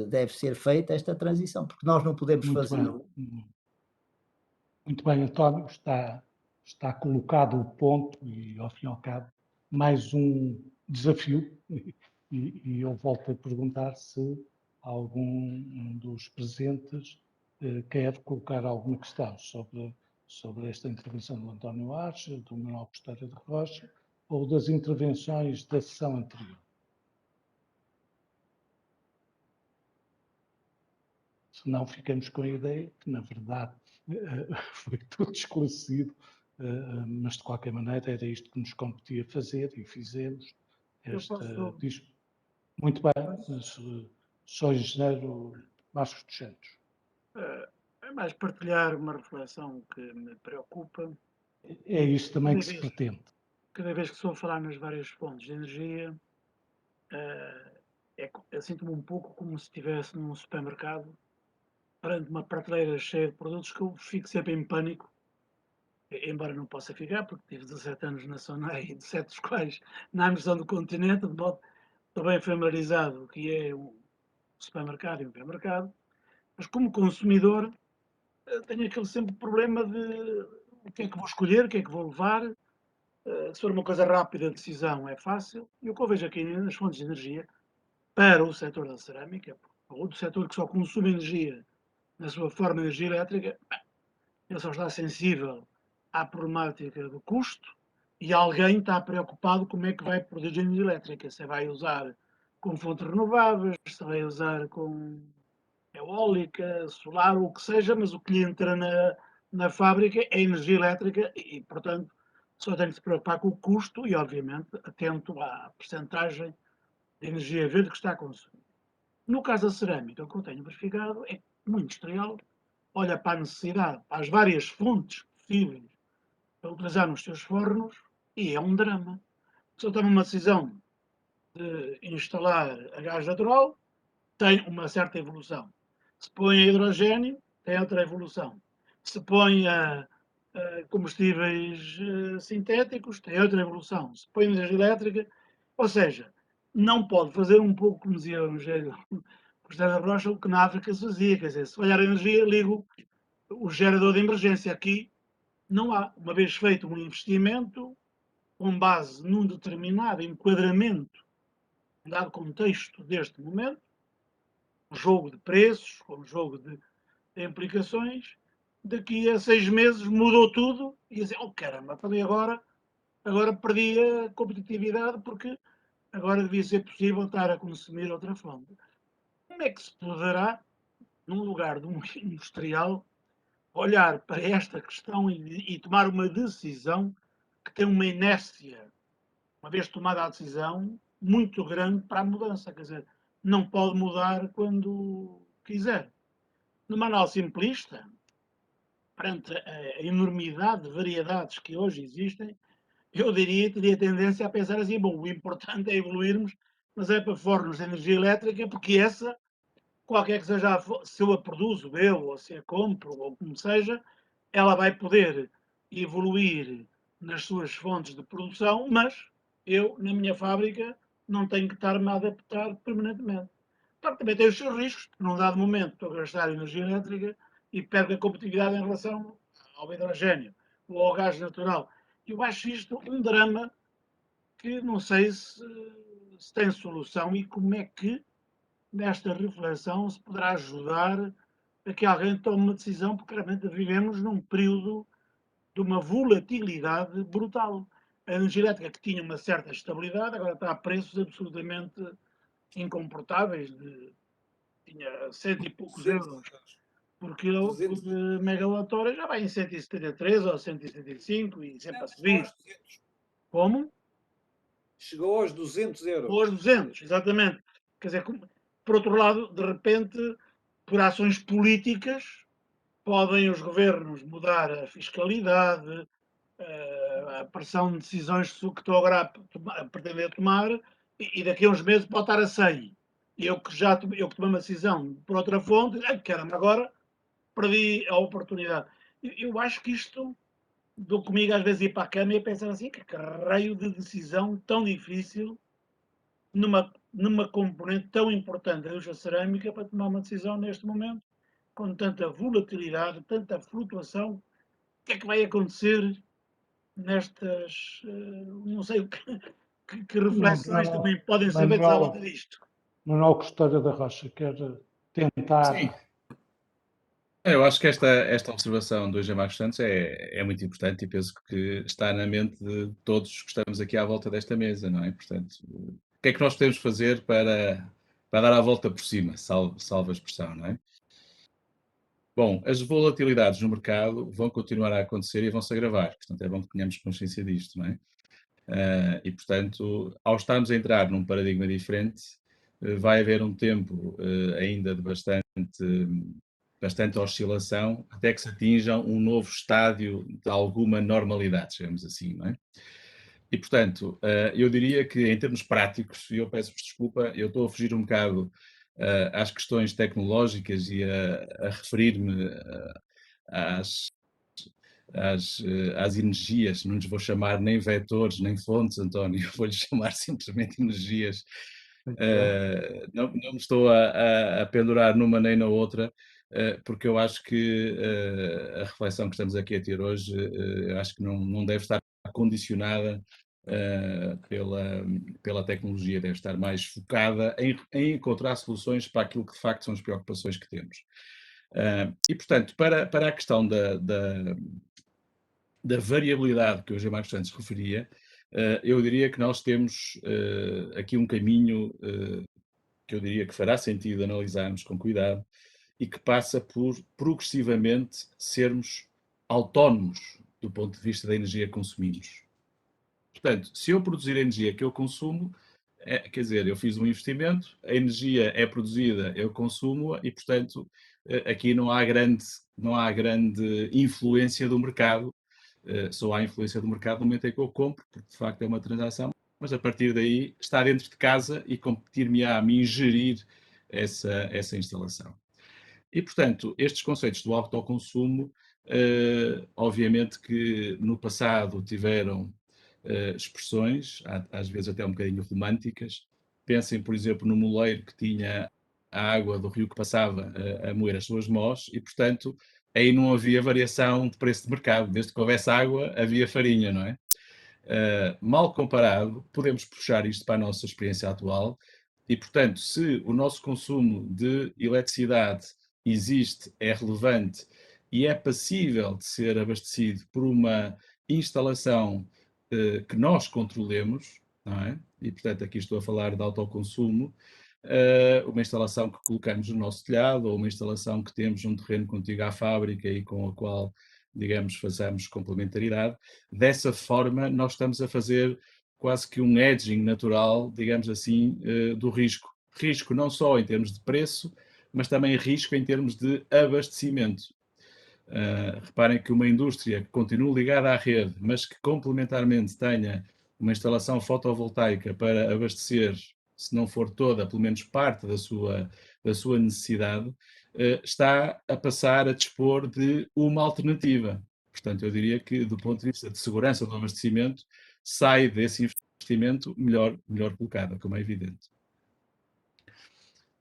deve ser feita esta transição, porque nós não podemos
Muito
fazer.
bem. Muito bem, António, está colocado o ponto e, ao fim e ao cabo, mais um desafio. E eu volto a perguntar se algum dos presentes quer colocar alguma questão sobre esta intervenção do António Ares, do Manuel Costeira de Rocha, ou das intervenções da sessão anterior. Se não, ficamos com a ideia que, na verdade, foi tudo esclarecido, mas de qualquer maneira era isto que nos competia fazer e fizemos. Muito bem, sou engenheiro Vasco dos Santos.
É mais partilhar uma reflexão que me preocupa.
É isto também que se pretende.
Cada vez que estou a falar nas várias fontes de energia, eu sinto-me um pouco como se estivesse num supermercado, perante uma prateleira cheia de produtos, que eu fico sempre em pânico, embora não possa ficar, porque tive 17 anos na SONAI, 17 dos quais na administração do continente, de modo que estou bem familiarizado o que é um supermercado e um supermercado, mas como consumidor tenho aquele sempre problema de o que é que vou escolher, o que é que vou levar. Se for uma coisa rápida, a decisão é fácil. E o que eu vejo aqui nas fontes de energia, para o setor da cerâmica, ou do setor que só consome energia na sua forma de energia elétrica, ele só está sensível à problemática do custo, e alguém está preocupado como é que vai produzir energia elétrica. Se vai usar com fontes renováveis, se vai usar com eólica, solar, o que seja, mas o que lhe entra na fábrica é energia elétrica e, portanto, só tem que se preocupar com o custo e, obviamente, atento à percentagem de energia verde que está a consumir. No caso da cerâmica, o que eu tenho verificado é que o industrial olha para a necessidade, para as várias fontes possíveis para utilizar nos seus fornos, e é um drama. Se eu tomo uma decisão de instalar a gás natural, tem uma certa evolução. Se põe a hidrogênio, tem outra evolução. Se põe a combustíveis sintéticos, tem outra evolução. Se põe energia elétrica, ou seja, não pode fazer um pouco, como dizia o engenheiro José Rocha, o que na África se fazia. Quer dizer, se falhar a energia, ligo o gerador de emergência. Aqui não há. Uma vez feito um investimento, com base num determinado enquadramento, dado contexto deste momento, um jogo de preços, um jogo de implicações, daqui a 6 meses mudou tudo e dizer, oh caramba, falei agora perdi a competitividade porque agora devia ser possível estar a consumir outra fonte. Como é que se poderá, num lugar de um industrial, olhar para esta questão e tomar uma decisão que tem uma inércia, uma vez tomada a decisão, muito grande para a mudança? Quer dizer, não pode mudar quando quiser. Numa análise simplista, perante a enormidade de variedades que hoje existem, eu diria, teria tendência a pensar assim, bom, o importante é evoluirmos, mas é para fornos de energia elétrica, porque essa, qualquer que seja, se eu a produzo, eu, ou se a compro, ou como seja, ela vai poder evoluir nas suas fontes de produção, mas eu, na minha fábrica, não tenho que estar-me a adaptar permanentemente. Claro, também tem os seus riscos, porque num dado momento estou a gastar energia elétrica e perco a competitividade em relação ao hidrogênio ou ao gás natural. Eu acho isto um drama que não sei se tem solução e como é que nesta reflexão se poderá ajudar a que alguém tome uma decisão, porque realmente vivemos num período de uma volatilidade brutal. A energia elétrica que tinha uma certa estabilidade, agora está a preços absolutamente incomportáveis, tinha cento e poucos
200
euros por quilo, por
200.
megawatt-hora, já vai em 173 ou 175 e sempre a
Não, chegou
subir.
aos 200.
Como?
Chegou aos 200 euros.
Ou aos 200, exatamente. Quer dizer, por outro lado, de repente, por ações políticas, podem os governos mudar a fiscalidade, a pressão de decisões que estou agora a pretender tomar, e daqui a uns meses pode estar a 100. Eu que eu que tomei uma decisão por outra fonte, caramba, agora perdi a oportunidade. Eu acho que isto, dou comigo às vezes ir para a cama e a pensar assim, que raio de decisão tão difícil numa componente tão importante da indústria cerâmica para tomar uma decisão neste momento, com tanta volatilidade, tanta flutuação. O que é que vai acontecer nestas. Não sei o que reflexões também podem ser feitas à volta disto.
Manuel Costeira da Rocha quer tentar.
Sim. Eu acho que esta observação do Eugênio Marcos Santos é muito importante e penso que está na mente de todos que estamos aqui à volta desta mesa, não é? Portanto, o que é que nós podemos fazer para dar a volta por cima, salvo a expressão, não é? Bom, as volatilidades no mercado vão continuar a acontecer e vão se agravar, portanto é bom que tenhamos consciência disto, não é? E, portanto, ao estarmos a entrar num paradigma diferente, vai haver um tempo ainda de bastante oscilação até que se atinja um novo estádio de alguma normalidade, digamos assim, não é? E, portanto, eu diria que em termos práticos, e eu peço-vos desculpa, eu estou a fugir um bocado às questões tecnológicas e a referir-me às energias, não lhes vou chamar nem vetores, nem fontes, António, vou-lhes chamar simplesmente energias. Não me estou a pendurar numa nem na outra, porque eu acho que a reflexão que estamos aqui a ter hoje, eu acho que não deve estar condicionada pela tecnologia, deve estar mais focada em encontrar soluções para aquilo que de facto são as preocupações que temos. E, portanto, para a questão da variabilidade que o Eugênio Marcos Santos referia, eu diria que nós temos aqui um caminho que eu diria que fará sentido analisarmos com cuidado e que passa por progressivamente sermos autónomos do ponto de vista da energia que consumimos. Portanto, se eu produzir a energia que eu consumo, quer dizer, eu fiz um investimento, a energia é produzida, eu consumo-a e, portanto, aqui não há grande influência do mercado. Só há influência do mercado no momento em que eu compro, porque de facto é uma transação, mas a partir daí está dentro de casa e competir-me-á a mim gerir essa instalação. E, portanto, estes conceitos do autoconsumo, obviamente que no passado tiveram expressões, às vezes até um bocadinho românticas. Pensem, por exemplo, no moleiro que tinha a água do rio que passava a moer as suas mós e, portanto, aí não havia variação de preço de mercado. Desde que houvesse água, havia farinha, não é? Mal comparado, podemos puxar isto para a nossa experiência atual e, portanto, se o nosso consumo de eletricidade existe, é relevante e é passível de ser abastecido por uma instalação que nós controlemos, não é? E, portanto, aqui estou a falar de autoconsumo, uma instalação que colocamos no nosso telhado ou uma instalação que temos num terreno contíguo à fábrica e com a qual, digamos, façamos complementaridade. Dessa forma, nós estamos a fazer quase que um hedging natural, digamos assim, do risco. Risco não só em termos de preço, mas também risco em termos de abastecimento. Reparem que uma indústria que continua ligada à rede, mas que complementarmente tenha uma instalação fotovoltaica para abastecer, se não for toda, pelo menos parte da sua necessidade, está a passar a dispor de uma alternativa. Portanto, eu diria que, do ponto de vista de segurança do abastecimento, sai desse investimento melhor colocada, como é evidente.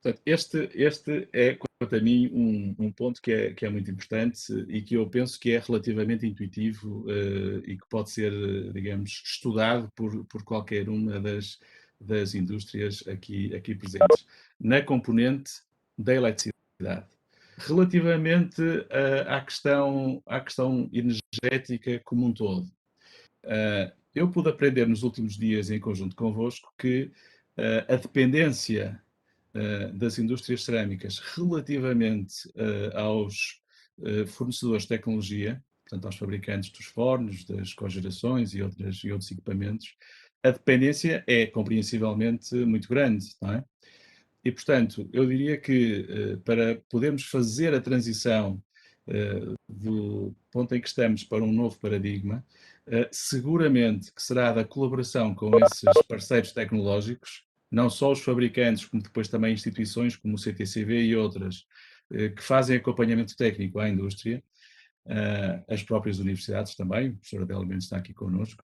Portanto, este é, quanto a mim, um ponto que é muito importante e que eu penso que é relativamente intuitivo e que pode ser, digamos, estudado por qualquer uma das indústrias aqui presentes. Na componente da eletricidade. Relativamente à questão energética como um todo, eu pude aprender nos últimos dias, em conjunto convosco, que a dependência das indústrias cerâmicas relativamente aos fornecedores de tecnologia, portanto aos fabricantes dos fornos, das cogerações e outros equipamentos, a dependência é compreensivelmente muito grande, não é? E, portanto, eu diria que para podermos fazer a transição do ponto em que estamos para um novo paradigma, seguramente que será da colaboração com esses parceiros tecnológicos, não só os fabricantes, como depois também instituições como o CTCV e outras, que fazem acompanhamento técnico à indústria, as próprias universidades também, o professor Adélio Mendes está aqui connosco.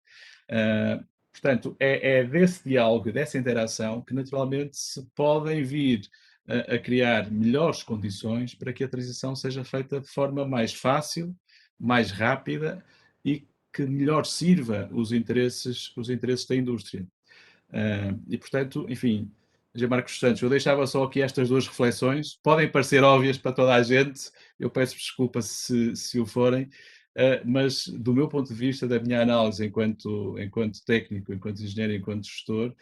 Portanto, é desse diálogo, dessa interação, que naturalmente se podem vir a criar melhores condições para que a transição seja feita de forma mais fácil, mais rápida e que melhor sirva os interesses da indústria. E, portanto, enfim, José Marcos Santos, eu deixava só aqui estas duas reflexões. Podem parecer óbvias para toda a gente, eu peço desculpa se o forem, mas do meu ponto de vista, da minha análise enquanto técnico, enquanto engenheiro, enquanto gestor,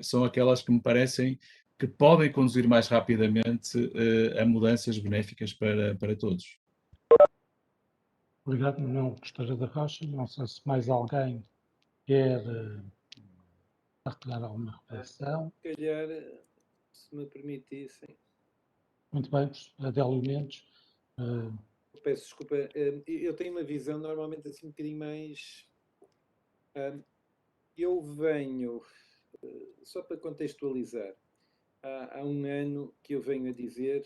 são aquelas que me parecem que podem conduzir mais rapidamente a mudanças benéficas para todos.
Obrigado, Manuel Costeira da Rocha. Não sei se mais alguém quer partilhar alguma reflexão.
Se calhar, se me permitissem.
Muito bem, Adélio Mendes.
Peço desculpa, eu tenho uma visão normalmente assim um bocadinho mais. Eu venho, só para contextualizar, há um ano que eu venho a dizer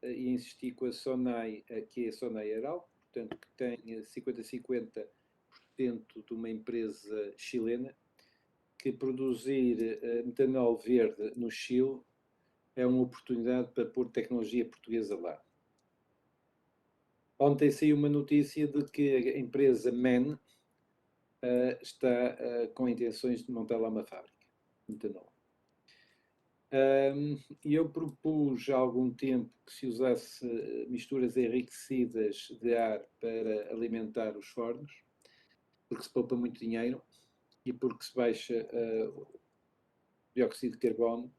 e insisti com a SONAI, que é a SONAI Aral, portanto, que tem 50-50% de uma empresa chilena, que produzir metanol verde no Chile é uma oportunidade para pôr tecnologia portuguesa lá. Ontem saiu uma notícia de que a empresa MEN está com intenções de montar lá uma fábrica de metanol. E eu propus há algum tempo que se usasse misturas enriquecidas de ar para alimentar os fornos, porque se poupa muito dinheiro e porque se baixa o dióxido de carbono,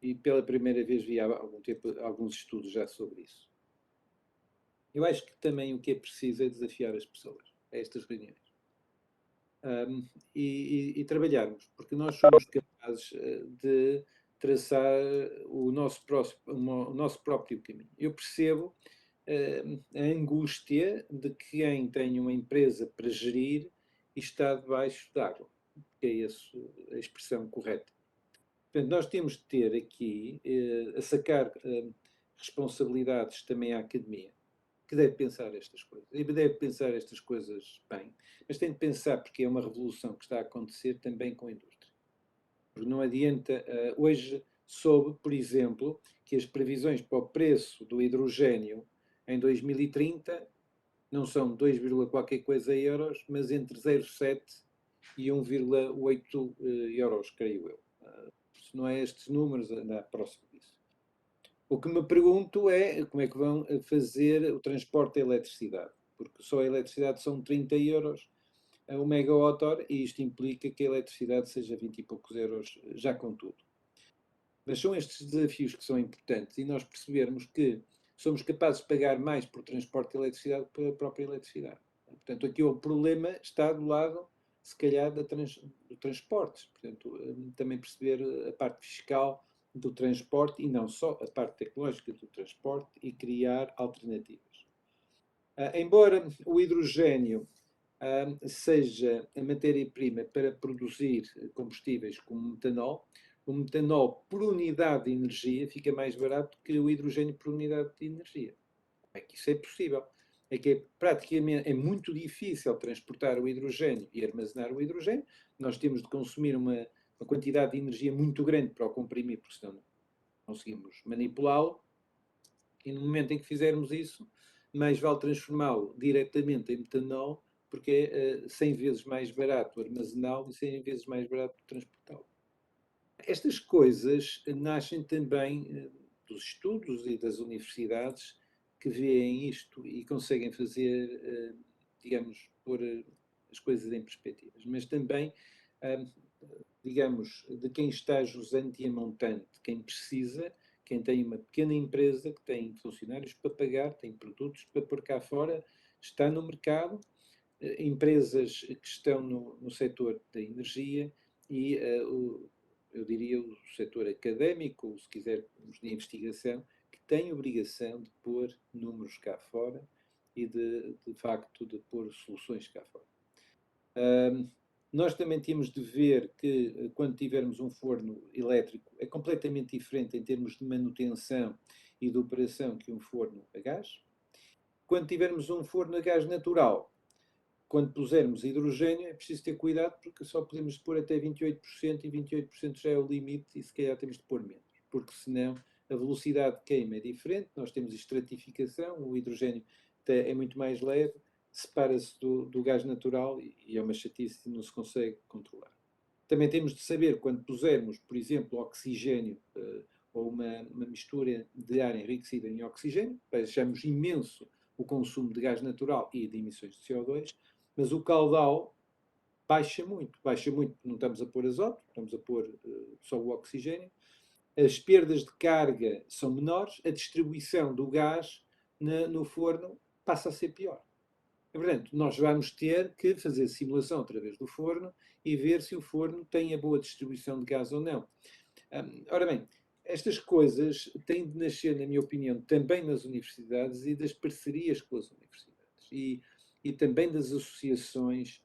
e pela primeira vez vi há algum tempo alguns estudos já sobre isso. Eu acho que também o que é preciso é desafiar as pessoas a estas reuniões. E trabalharmos, porque nós somos capazes de traçar o nosso próprio caminho. Eu percebo a angústia de quem tem uma empresa para gerir e está debaixo d'água, que é essa a expressão correta. Portanto, nós temos de ter aqui, a sacar responsabilidades também à academia, que deve pensar estas coisas. E deve pensar estas coisas bem, mas tem de pensar porque é uma revolução que está a acontecer também com a indústria. Porque não adianta, hoje soube, por exemplo, que as previsões para o preço do hidrogênio em 2030 não são 2, qualquer coisa euros, mas entre 0,7 e 1,8 euros, creio eu. Se não é estes números, anda próximo disso. O que me pergunto é como é que vão fazer o transporte da eletricidade, porque só a eletricidade são 30 euros o megawatt-hora e isto implica que a eletricidade seja 20 e poucos euros já com tudo. Mas são estes desafios que são importantes e nós percebermos que somos capazes de pagar mais por transporte de eletricidade pela própria eletricidade. Portanto, aqui o problema está do lado, se calhar, do transportes. Portanto, também perceber a parte fiscal do transporte e não só a parte tecnológica do transporte e criar alternativas. Embora o hidrogênio seja a matéria-prima para produzir combustíveis como metanol, o metanol por unidade de energia fica mais barato que o hidrogênio por unidade de energia. Como é que isso é possível? É que praticamente é muito difícil transportar o hidrogênio e armazenar o hidrogênio. Nós temos de consumir uma quantidade de energia muito grande para o comprimir, porque senão não conseguimos manipulá-lo. E no momento em que fizermos isso, mais vale transformá-lo diretamente em metanol, porque é 100 vezes mais barato armazená-lo e 100 vezes mais barato transportá-lo. Estas coisas nascem também dos estudos e das universidades que veem isto e conseguem fazer, digamos, pôr as coisas em perspectivas. Mas também, digamos, de quem está jusante e a montante, quem precisa, quem tem uma pequena empresa que tem funcionários para pagar, tem produtos para pôr cá fora, está no mercado, empresas que estão no setor da energia e eu diria o setor académico, ou se quisermos de investigação, que tem obrigação de pôr números cá fora e de facto de pôr soluções cá fora. Nós também temos de ver que quando tivermos um forno elétrico é completamente diferente em termos de manutenção e de operação que um forno a gás. Quando tivermos um forno a gás natural, quando pusermos hidrogênio, é preciso ter cuidado porque só podemos pôr até 28% e 28% já é o limite e se calhar temos de pôr menos, porque senão a velocidade de queima é diferente, nós temos estratificação, o hidrogênio é muito mais leve, separa-se do gás natural e é uma chatice e não se consegue controlar. Também temos de saber, quando pusermos, por exemplo, oxigênio ou uma mistura de ar enriquecida em oxigênio, baixamos imenso o consumo de gás natural e de emissões de CO2, mas o caudal baixa muito porque não estamos a pôr azoto, estamos a pôr só o oxigênio, as perdas de carga são menores, a distribuição do gás no forno passa a ser pior. Portanto, nós vamos ter que fazer simulação através do forno e ver se o forno tem a boa distribuição de gás ou não. Ora bem, estas coisas têm de nascer, na minha opinião, também nas universidades e das parcerias com as universidades e também das associações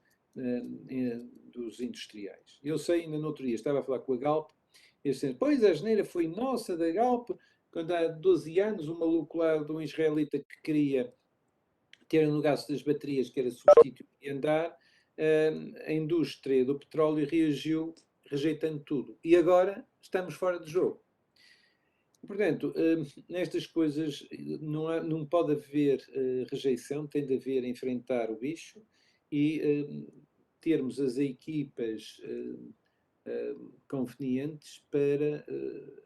dos industriais. Eu sei, ainda no outro dia, estava a falar com a Galp, eles disseram, pois a geneira foi nossa da Galp, quando há 12 anos um maluco lá de um israelita que queria ter no gás das baterias, que era substituir e andar, a indústria do petróleo reagiu rejeitando tudo. E agora estamos fora de jogo. Portanto, nestas coisas não pode haver rejeição, tem de haver enfrentar o bicho e termos as equipas convenientes para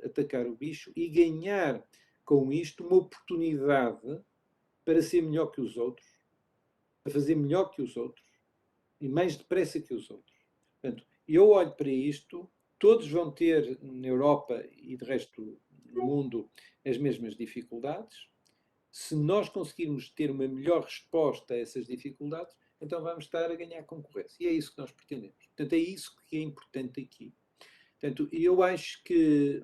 atacar o bicho e ganhar com isto uma oportunidade para ser melhor que os outros, para fazer melhor que os outros e mais depressa que os outros. Portanto, eu olho para isto, todos vão ter na Europa e de resto no mundo as mesmas dificuldades. Se nós conseguirmos ter uma melhor resposta a essas dificuldades, então vamos estar a ganhar concorrência. E é isso que nós pretendemos. Portanto, é isso que é importante aqui. Portanto, eu acho que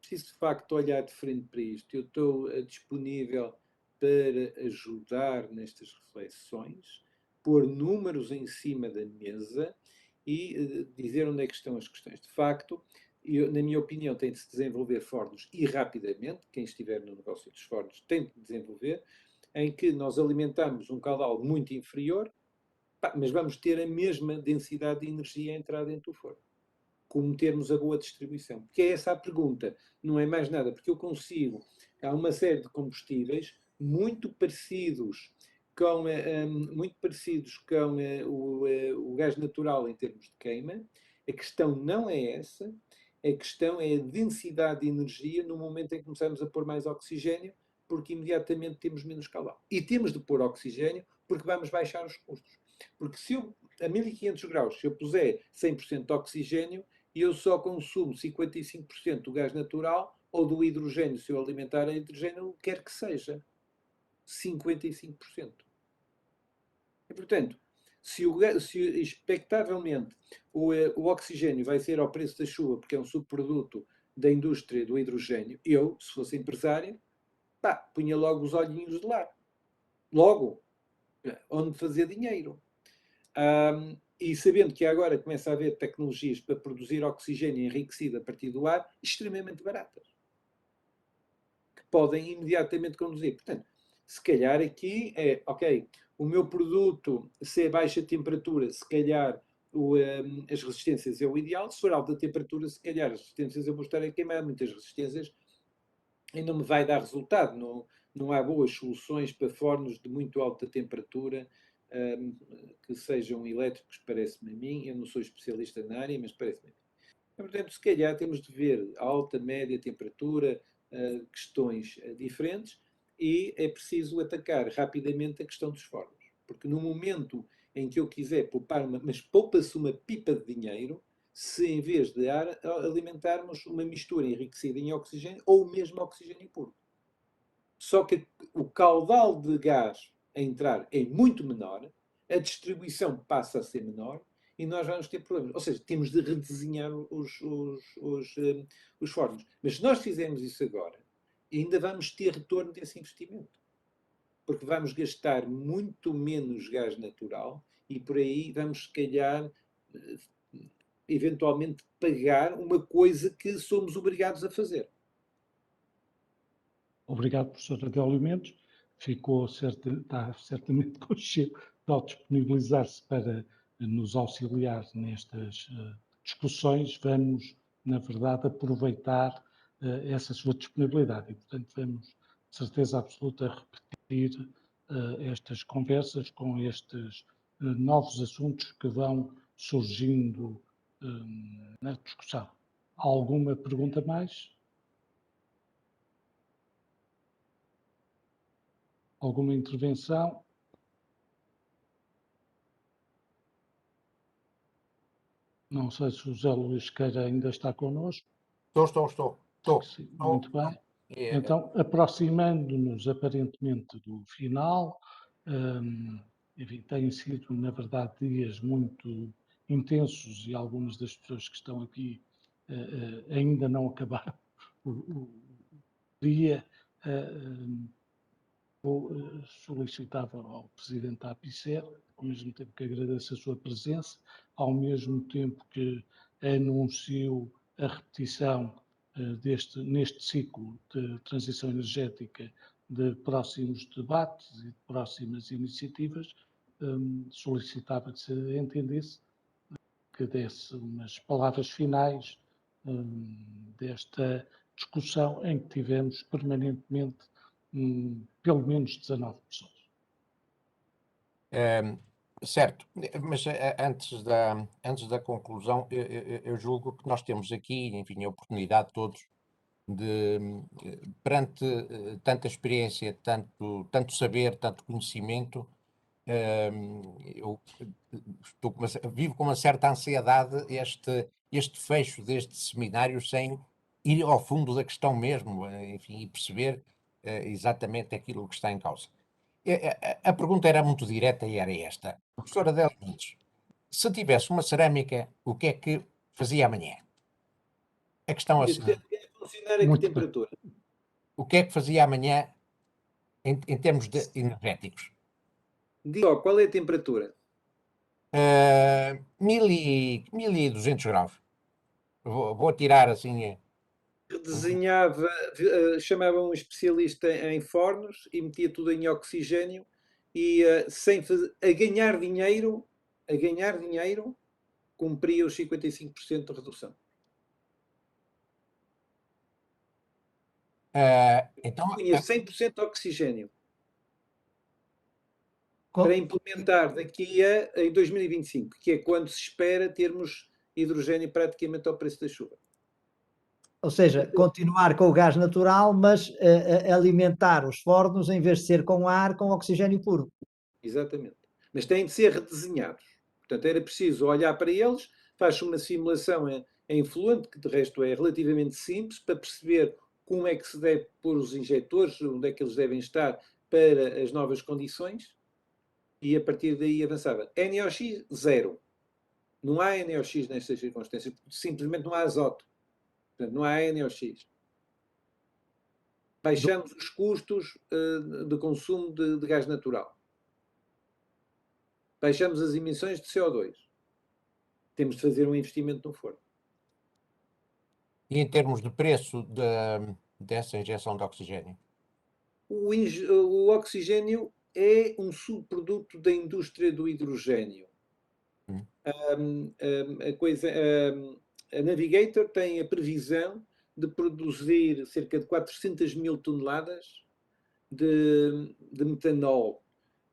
preciso de facto olhar de frente para isto. Eu estou disponível para ajudar nestas reflexões, pôr números em cima da mesa e dizer onde é que estão as questões. De facto, na minha opinião, tem de se desenvolver fornos e rapidamente, quem estiver no negócio dos fornos tem de desenvolver, em que nós alimentamos um caudal muito inferior, mas vamos ter a mesma densidade de energia a entrar dentro do forno. Como termos a boa distribuição? Porque é essa a pergunta, não é mais nada, porque eu consigo, há uma série de combustíveis muito parecidos com o gás natural em termos de queima. A questão não é essa, a questão é a densidade de energia no momento em que começamos a pôr mais oxigênio, porque imediatamente temos menos caudal. E temos de pôr oxigênio porque vamos baixar os custos. Porque se eu, a 1500 graus, se eu puser 100% de oxigênio, eu só consumo 55% do gás natural ou do hidrogênio, se eu alimentar a hidrogênio, quer que seja. 55%. E, portanto, se expectavelmente o oxigênio vai ser ao preço da chuva, porque é um subproduto da indústria do hidrogênio, eu, se fosse empresário, punha logo os olhinhos de lá. Logo, onde fazer dinheiro. E sabendo que agora começa a haver tecnologias para produzir oxigênio enriquecido a partir do ar, extremamente baratas, que podem imediatamente conduzir. Portanto, se calhar aqui é, ok, o meu produto, se é baixa temperatura, se calhar as resistências é o ideal. Se for alta temperatura, se calhar as resistências eu vou estar a queimar. Muitas resistências e não me vai dar resultado. Não há boas soluções para fornos de muito alta temperatura que sejam elétricos, parece-me a mim. Eu não sou especialista na área, mas parece-me a mim. Portanto, se calhar temos de ver alta, média temperatura, questões diferentes, e é preciso atacar rapidamente a questão dos fornos. Porque no momento em que eu quiser poupar mas poupa-se uma pipa de dinheiro, se em vez de ar alimentarmos uma mistura enriquecida em oxigênio ou mesmo oxigênio puro. Só que o caudal de gás a entrar é muito menor, a distribuição passa a ser menor e nós vamos ter problemas. Ou seja, temos de redesenhar os fornos. Mas se nós fizermos isso agora, ainda vamos ter retorno desse investimento. Porque vamos gastar muito menos gás natural e por aí vamos, se calhar, eventualmente pagar uma coisa que somos obrigados a fazer.
Obrigado, professora de Alimentos. Está certamente consciente de disponibilizar-se para nos auxiliar nestas discussões. Vamos, na verdade, aproveitar essa sua disponibilidade e, portanto, vamos, de certeza absoluta, repetir estas conversas com estes novos assuntos que vão surgindo na discussão. Há alguma pergunta mais? Alguma intervenção? Não sei se o José Luís Queira ainda está connosco.
Estou.
Sim, muito bem. Então, aproximando-nos aparentemente do final, enfim, têm sido, na verdade, dias muito intensos e algumas das pessoas que estão aqui ainda não acabaram o dia. Solicitava ao Presidente da APICER, ao mesmo tempo que agradeço a sua presença, ao mesmo tempo que anuncio a repetição neste ciclo de transição energética de próximos debates e de próximas iniciativas, solicitava que se entendesse que desse umas palavras finais desta discussão em que tivemos permanentemente pelo menos 19 pessoas.
Certo, mas antes da conclusão, eu julgo que nós temos aqui, enfim, a oportunidade de todos de, perante tanta experiência, tanto saber, tanto conhecimento, eu vivo com uma certa ansiedade este fecho deste seminário sem ir ao fundo da questão mesmo, enfim, e perceber exatamente aquilo que está em causa. A pergunta era muito direta e era esta. Professora de Alimentos, se tivesse uma cerâmica, o que é que fazia amanhã? A questão é a seguinte.
Funcionar a que temperatura?
O que é que fazia amanhã em termos energéticos?
Diga, qual é a temperatura?
1200 graus. Vou tirar assim.
Redesenhava, chamava um especialista em fornos e metia tudo em oxigênio e a ganhar dinheiro, cumpria os 55% de redução.
Então,
Tinha 100% de oxigênio para implementar daqui em 2025, que é quando se espera termos hidrogênio praticamente ao preço da chuva.
Ou seja, continuar com o gás natural, mas alimentar os fornos, em vez de ser com ar, com oxigênio puro.
Exatamente. Mas têm de ser redesenhados. Portanto, era preciso olhar para eles, faz uma simulação em Fluent, que de resto é relativamente simples, para perceber como é que se deve pôr os injetores, onde é que eles devem estar para as novas condições, e a partir daí avançava. NOx, 0. Não há NOx nestas circunstâncias, simplesmente não há azoto. Portanto, não há NOx. baixamos os custos de consumo de gás natural. Baixamos as emissões de CO2. Temos de fazer um investimento no forno.
E em termos de preço dessa injeção de oxigênio?
O oxigênio é um subproduto da indústria do hidrogênio. A Navigator tem a previsão de produzir cerca de 400 mil toneladas de metanol.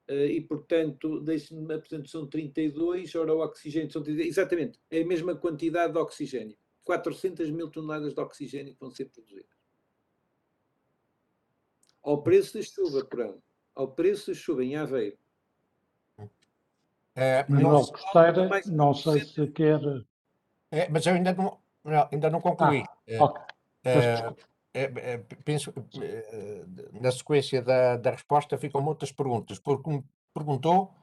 E, portanto, são 32, ora o oxigênio são 32, exatamente, é a mesma quantidade de oxigênio. 400 mil toneladas de oxigênio que vão ser produzidas. Ao preço da chuva por ano. Ao preço da chuva em Aveiro.
Manuel Costeira, não sei se quer...
Mas eu ainda não concluí.
Ok,
Penso na sequência da resposta ficam muitas perguntas, porque me perguntou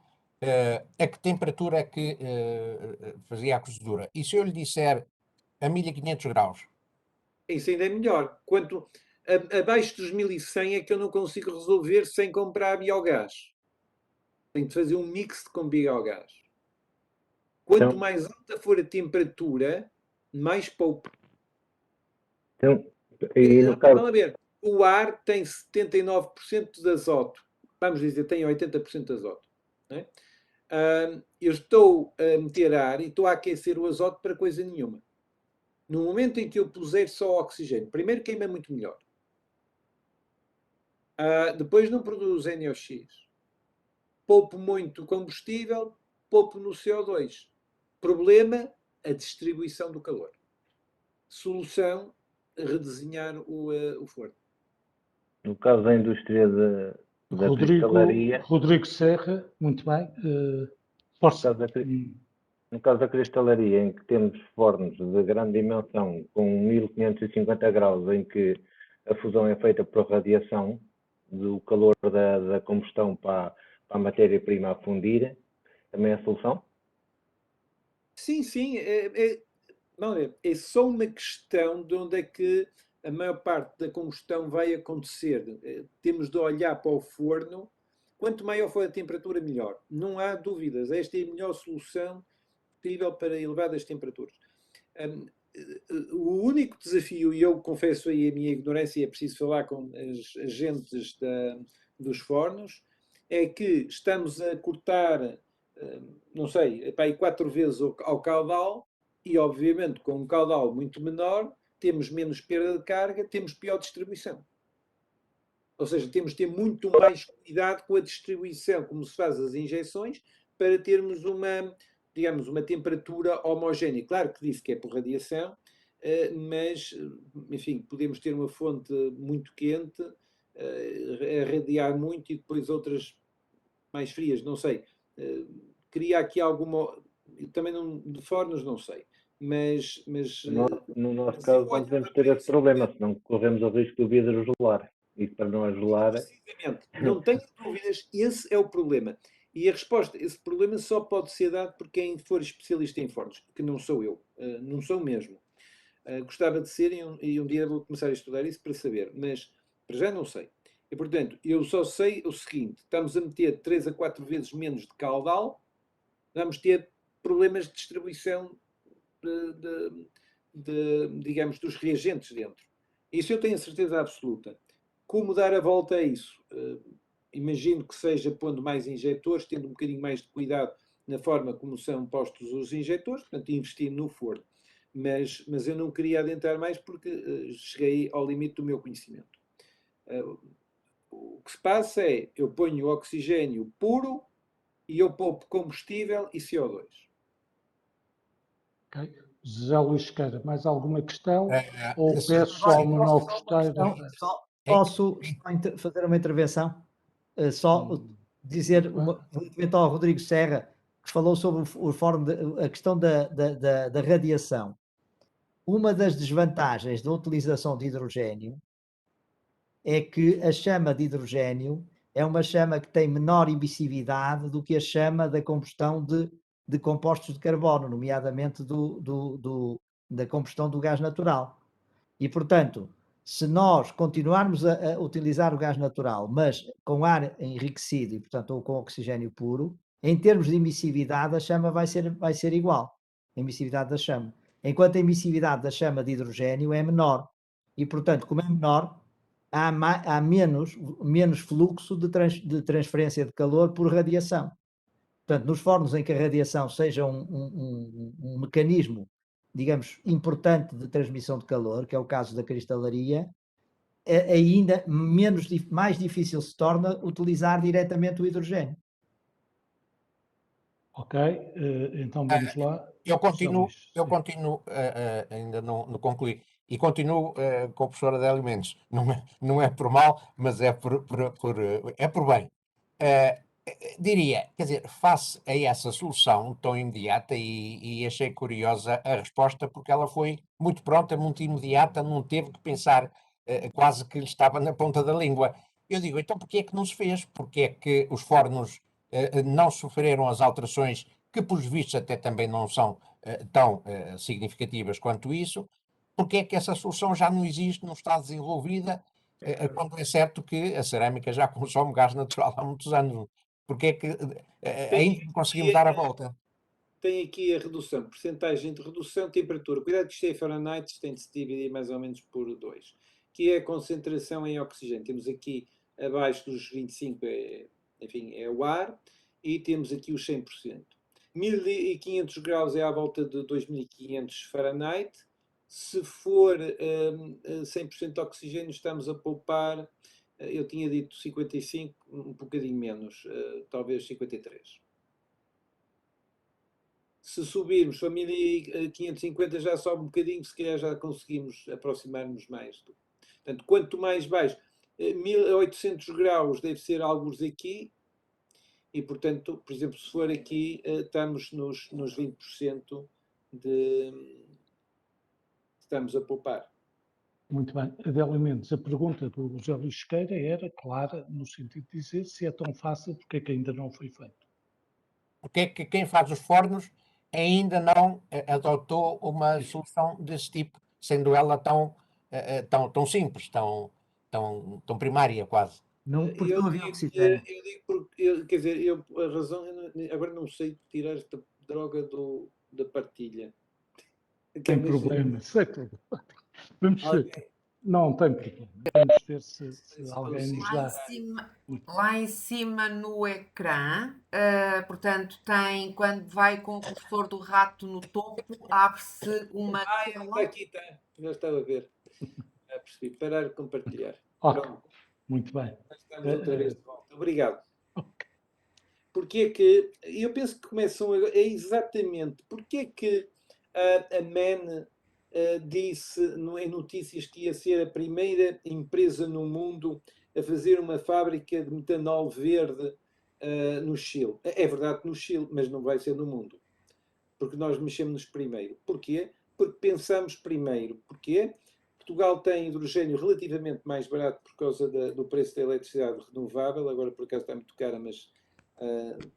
a que temperatura é que fazia a cozedura. E se eu lhe disser a 1500 graus?
Isso ainda é melhor. Quanto abaixo dos 1100 é que eu não consigo resolver sem comprar biogás. Tenho de fazer um mix com biogás. Quanto mais alta for a temperatura, mais pouco.
Então, e no caso,
Vamos ver. O ar tem 79% de azoto. Vamos dizer, tem 80% de azoto. Não é? Eu estou a meter ar e estou a aquecer o azoto para coisa nenhuma. No momento em que eu puser só oxigênio, primeiro queima muito melhor. Depois não produz NOx. Poupo muito combustível, poupo no CO2. Problema, a distribuição do calor. Solução, redesenhar o forno.
no caso da indústria da cristalaria,
Rodrigo Serra, muito bem. Força.
no caso da cristalaria, em que temos fornos de grande dimensão com 1550 graus, em que a fusão é feita por radiação do calor da combustão para a matéria-prima a fundir, também é a solução?
Sim, sim. É só uma questão de onde é que a maior parte da combustão vai acontecer. Temos de olhar para o forno. Quanto maior for a temperatura, melhor. Não há dúvidas. Esta é a melhor solução possível para elevadas temperaturas. O único desafio, e eu confesso aí a minha ignorância, e é preciso falar com as agentes dos fornos, é que estamos a cortar, não sei, para aí 4 vezes ao caudal, e obviamente com um caudal muito menor, temos menos perda de carga, temos pior distribuição. Ou seja, temos de ter muito mais cuidado com a distribuição, como se faz as injeções, para termos uma temperatura homogénea. Claro que disse que é por radiação, mas, enfim, podemos ter uma fonte muito quente, a radiar muito, e depois outras mais frias, não sei. Queria aqui alguma... Também de fornos não sei. Mas
no nosso caso não podemos ter esse problema, senão corremos o risco do vidro gelar. E para não gelar...
Precisamente. Não tenho dúvidas, esse é o problema. E a resposta, esse problema só pode ser dado por quem for especialista em fornos, que não sou eu, não sou mesmo. Gostava de ser e um dia vou começar a estudar isso para saber, mas para já não sei. E, portanto, eu só sei o seguinte: estamos a meter 3 a 4 vezes menos de caudal, vamos ter problemas de distribuição digamos, dos reagentes dentro. Isso eu tenho a certeza absoluta. Como dar a volta a isso? Imagino que seja pondo mais injetores, tendo um bocadinho mais de cuidado na forma como são postos os injetores, portanto, investir no forno. Mas eu não queria adentrar mais porque cheguei ao limite do meu conhecimento. O que se passa é, eu ponho oxigênio puro e eu poupo combustível e CO2.
Ok. José Luís Sequeira, mais alguma questão? Ou peço ao Manuel Costeira...
Posso fazer uma intervenção? Só dizer relativamente ao Rodrigo Serra, que falou sobre a questão da radiação. Uma das desvantagens da utilização de hidrogênio é que a chama de hidrogênio é uma chama que tem menor emissividade do que a chama da combustão de compostos de carbono, nomeadamente da combustão do gás natural. E, portanto, se nós continuarmos a utilizar o gás natural, mas com ar enriquecido e, portanto, ou com oxigênio puro, em termos de emissividade, a chama vai ser igual, a emissividade da chama. Enquanto a emissividade da chama de hidrogênio é menor. E, portanto, como é menor, há menos fluxo de transferência de calor por radiação. Portanto, nos fornos em que a radiação seja um mecanismo, digamos, importante de transmissão de calor, que é o caso da cristalaria, ainda mais difícil se torna utilizar diretamente o hidrogênio.
Ok, então vamos lá.
Eu continuo,
Sim.
ainda não concluí, e continuo com a professora Adélia Mendes. Não é por mal, mas é por bem. Diria, quer dizer, face a essa solução tão imediata, e achei curiosa a resposta, porque ela foi muito pronta, muito imediata, não teve que pensar, quase que lhe estava na ponta da língua. Eu digo, então porquê é que não se fez? Porquê é que os fornos não sofreram as alterações, que pelos vistos até também não são tão significativas quanto isso? Porquê é que essa solução já não existe, não está desenvolvida, quando é certo que a cerâmica já consome gás natural há muitos anos? Porque é que ainda não conseguimos dar a volta?
Tem aqui a redução, percentagem de redução de temperatura. Cuidado que isto é Fahrenheit, isto tem de se dividir mais ou menos por 2. Que é a concentração em oxigênio. Temos aqui abaixo dos 25, enfim, é o ar, e temos aqui os 100%. 1500 graus é à volta de 2500 Fahrenheit. Se for 100% de oxigênio, estamos a poupar, eu tinha dito 55, um bocadinho menos, talvez 53. Se subirmos para 1550 já sobe um bocadinho, se calhar já conseguimos aproximar-nos mais. Portanto, quanto mais baixo, 1800 graus deve ser alguns aqui, e portanto, por exemplo, se for aqui, estamos nos 20% estamos a poupar.
Muito bem. Adélia Mendes, a pergunta do José Luís Sequeira era clara, no sentido de dizer se é tão fácil, porque é que ainda não foi feito?
Porque é que quem faz os fornos ainda não adotou uma solução desse tipo, sendo ela tão simples, tão primária quase?
Não, porque
Eu
não havia
digo,
oxigênio.
eu digo porque, quer dizer, a razão, agora não sei tirar esta droga da partilha.
Tem problema, sei tudo. Vamos ver. Não tem problema. Vamos ver se alguém nos dá.
Lá em cima no ecrã, portanto, tem, quando vai com o cursor do rato no topo, abre-se uma
Está
tela.
aqui, está. Já estava a ver. Já percebi. Parar de compartilhar.
Ok,
Pronto.
muito bem.
Já estamos outra vez de volta. Obrigado. Porque é que, eu penso que começam a, é exatamente, porque é que a MEN disse em notícias que ia ser a primeira empresa no mundo a fazer uma fábrica de metanol verde no Chile. É verdade no Chile, mas não vai ser no mundo. Porque nós mexemos primeiro. Porquê? Porque pensamos primeiro. Porquê? Portugal tem hidrogênio relativamente mais barato por causa do preço da eletricidade renovável. Agora, por acaso, está muito cara, mas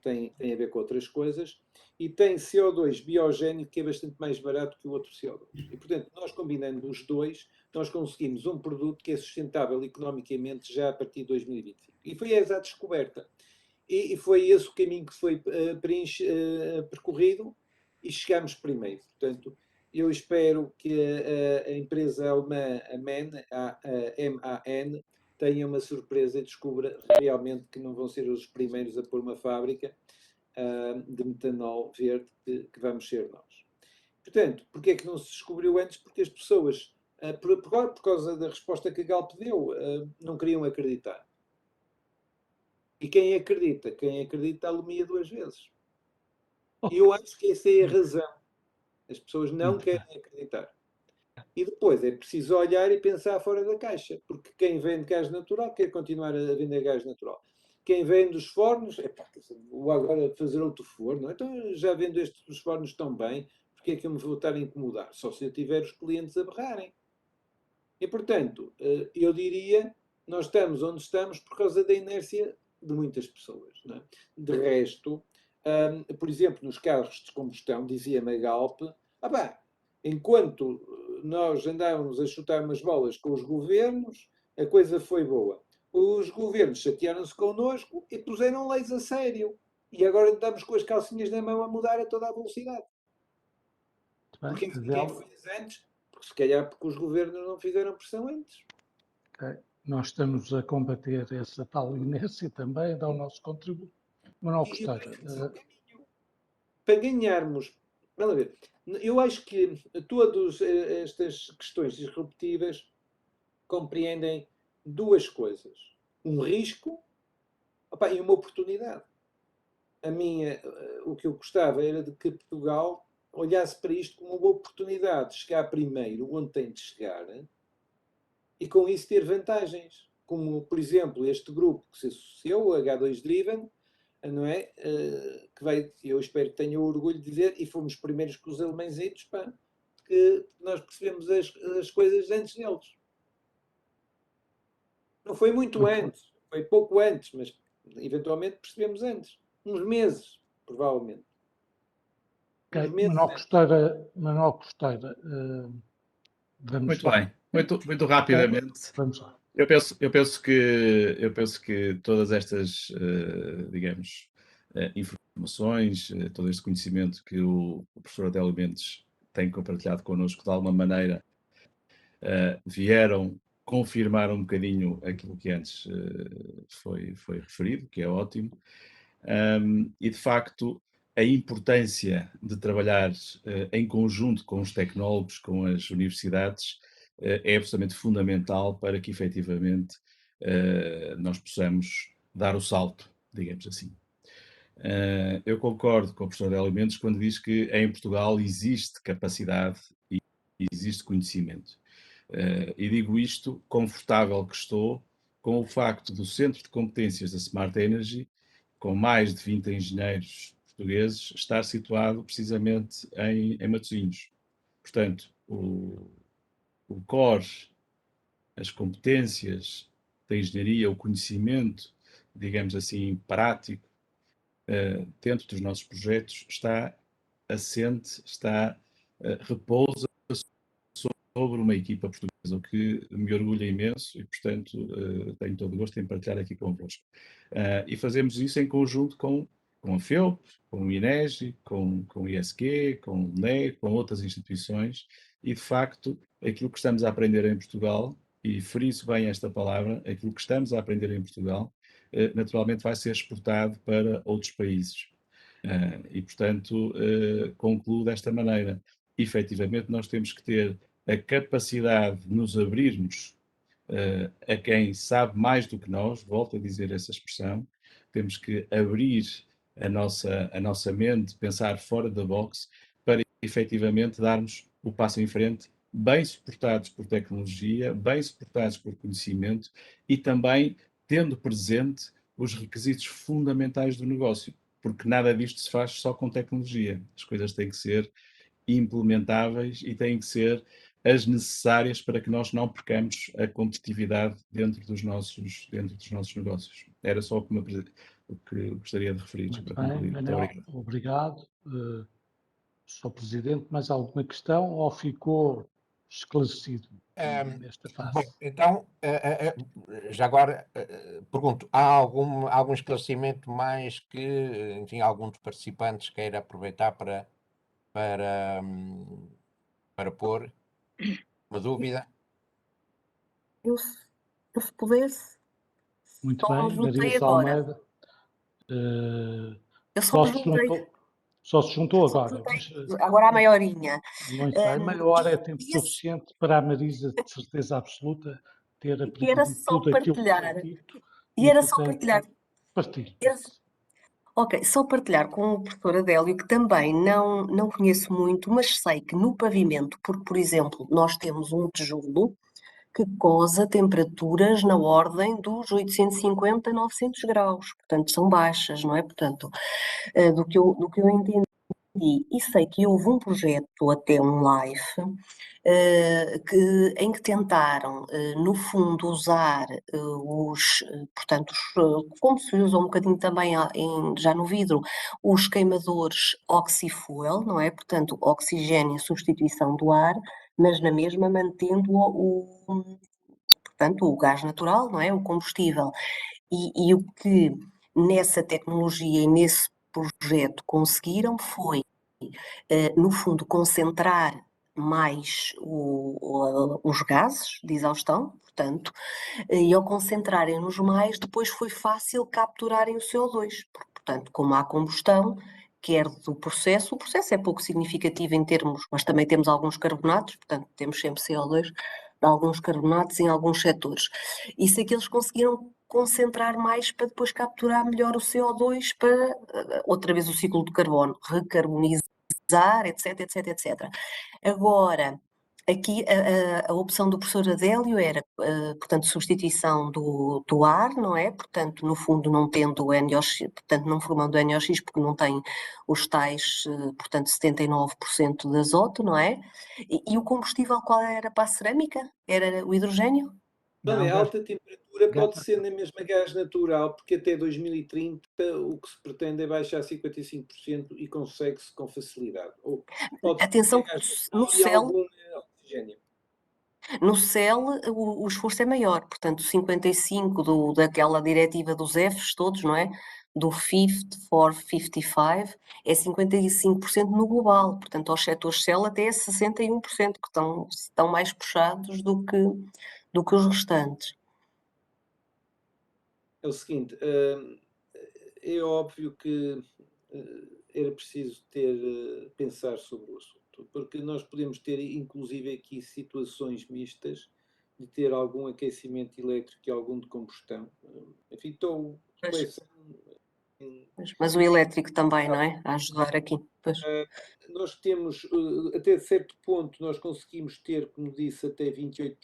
tem a ver com outras coisas. E tem CO2 biogénico, que é bastante mais barato que o outro CO2. E, portanto, nós combinando os dois, nós conseguimos um produto que é sustentável economicamente já a partir de 2025. E foi essa a descoberta. E foi esse o caminho que foi percorrido, e chegámos primeiro. Portanto, eu espero que a empresa alemã, a MAN, tenha uma surpresa e descubra realmente que não vão ser os primeiros a pôr uma fábrica de metanol verde, que vamos ser nós. Portanto, porquê é que não se descobriu antes? Porque as pessoas, por causa da resposta que a Galp deu, não queriam acreditar. E quem acredita alumia duas vezes. E eu acho que essa é a razão. As pessoas não querem acreditar. E depois é preciso olhar e pensar fora da caixa, porque quem vende gás natural quer continuar a vender gás natural. Quem vende os fornos, vou agora fazer outro forno, então já vendo estes dos fornos tão bem, porque é que eu me vou estar a incomodar? Só se eu tiver os clientes a berrarem. E, portanto, eu diria, nós estamos onde estamos por causa da inércia de muitas pessoas. Não é? De resto, por exemplo, nos carros de combustão, dizia-me a Galp, enquanto nós andávamos a chutar umas bolas com os governos, a coisa foi boa. Os governos chatearam-se connosco e puseram leis a sério. E agora estamos com as calcinhas na mão a mudar a toda a velocidade.
Muito bem.
Porque quem fez antes? Porque se calhar porque os governos não fizeram pressão antes.
Ok. Nós estamos a combater essa tal inércia também, a dar o nosso contributo. Manuel
E
Costeira,
parece que é o caminho. Para ganharmos, vamos ver, eu acho que todas estas questões disruptivas compreendem duas coisas: um risco, opa, e uma oportunidade. O que eu gostava era de que Portugal olhasse para isto como uma oportunidade de chegar primeiro onde tem de chegar e com isso ter vantagens. Como, por exemplo, este grupo que se associou, o H2 Driven, não é? Que vai, eu espero que tenha o orgulho de dizer, e fomos primeiros com os alemãezitos, pá, que nós percebemos as coisas antes deles. Não foi muito antes, foi pouco antes, mas eventualmente percebemos antes. Uns meses, provavelmente.
ok.
Uns meses
Manuel Costeira, vamos
Muito
lá.
bem, muito rapidamente.
Vamos lá.
Eu penso que todas estas, digamos, informações, todo este conhecimento que o professor Adélio Mendes tem compartilhado connosco, de alguma maneira, vieram confirmar um bocadinho aquilo que antes foi referido, que é ótimo. E, de facto, a importância de trabalhar em conjunto com os tecnólogos, com as universidades, é absolutamente fundamental para que, efetivamente, nós possamos dar o salto, digamos assim. Eu concordo com o professor Adélio Mendes quando diz que em Portugal existe capacidade e existe conhecimento. E digo isto, confortável que estou, com o facto do Centro de Competências da Smart Energy, com mais de 20 engenheiros portugueses, estar situado precisamente em Matosinhos. Portanto, o core, as competências da engenharia, o conhecimento, digamos assim, prático, dentro dos nossos projetos, está assente, repousa sobre uma equipa portuguesa, o que me orgulha imenso e, portanto, tenho todo o gosto em partilhar aqui convosco. E fazemos isso em conjunto com a FEUP, com o INEGI, com o ISQ, com o NE, com outras instituições, e, de facto, aquilo que estamos a aprender em Portugal, e friso bem esta palavra, aquilo que estamos a aprender em Portugal, naturalmente vai ser exportado para outros países. E, portanto, concluo desta maneira. Efetivamente, nós temos que ter a capacidade de nos abrirmos a quem sabe mais do que nós, volto a dizer essa expressão, temos que abrir a nossa mente, pensar fora da box, para efetivamente darmos o passo em frente, bem suportados por tecnologia, bem suportados por conhecimento e também tendo presente os requisitos fundamentais do negócio, porque nada disto se faz só com tecnologia. As coisas têm que ser implementáveis e têm que ser as necessárias para que nós não percamos a competitividade dentro dos nossos negócios. Era só o que gostaria de referir.
Muito
para
bem,
concluir.
Manuel, obrigado. Sr. Presidente, mais alguma questão ou ficou esclarecido nesta fase?
Bom, então, já agora pergunto, há algum esclarecimento mais que, enfim, algum dos participantes queira aproveitar para pôr uma dúvida?
Eu, se pudesse,
Muito
só me
bem,
juntei
Marisa
agora.
Almeida.
Eu só me juntei.
Só se juntou
Só me
agora.
juntei
Mas,
agora há meia horinha.
muito bem, meia hora é tempo
E
suficiente para a Marisa, de certeza absoluta, ter
era
aprendido
só
tudo aquilo que
partilhar.
foi dito.
E era só
portanto,
partilhar.
partilhe.
Ok, só partilhar com o professor Adélio, que também não conheço muito, mas sei que no pavimento, porque, por exemplo, nós temos um tijolo que goza temperaturas na ordem dos 850 a 900 graus, portanto são baixas, não é? Portanto, do que eu entendi, e sei que houve um projeto, até um LIFE, em que tentaram, no fundo, usar portanto, como se usa um bocadinho também já no vidro, os queimadores oxyfuel, não é? Portanto, oxigênio, substituição do ar, mas na mesma mantendo portanto, o gás natural, não é? O combustível. E o que nessa tecnologia e nesse projeto conseguiram foi, no fundo, concentrar mais os gases de exaustão, portanto, e ao concentrarem-nos mais, depois foi fácil capturarem o CO2. Portanto, como há combustão, quer do processo, o processo é pouco significativo em termos, mas também temos alguns carbonatos, portanto, temos sempre CO2 de alguns carbonatos em alguns setores. E se aqueles conseguiram concentrar mais para depois capturar melhor o CO2 para, outra vez, o ciclo do carbono, recarbonizar, etc, etc, etc. Agora, aqui a opção do professor Adélio era, portanto, substituição do ar, não é? Portanto, no fundo, não tendo o NOx, portanto, não formando o NOx, porque não tem os tais, portanto, 79% de azoto, não é? E o combustível qual era para a cerâmica? Era o hidrogênio?
Não,
Não,
é
gás,
alta temperatura,
gás
pode ser na mesma gás natural, porque até 2030 o que se pretende é baixar 55% e consegue-se com facilidade. Ou pode
Atenção,
ser gás
no
natural e
céu,
algum oxigênio.
no CEL o esforço é maior, portanto 55 daquela diretiva dos Fs todos, não é? Do 50 for 55 é 55% no global, portanto aos setores CEL até é 61% que estão mais puxados do que os restantes.
É o seguinte, é óbvio que era preciso pensar sobre o assunto, porque nós podemos ter inclusive aqui situações mistas de ter algum aquecimento elétrico e algum de combustão. Enfim, estou
Mas o elétrico também, não é? A ajudar aqui. Pois.
nós temos, até certo ponto, nós conseguimos ter, como disse, até 28%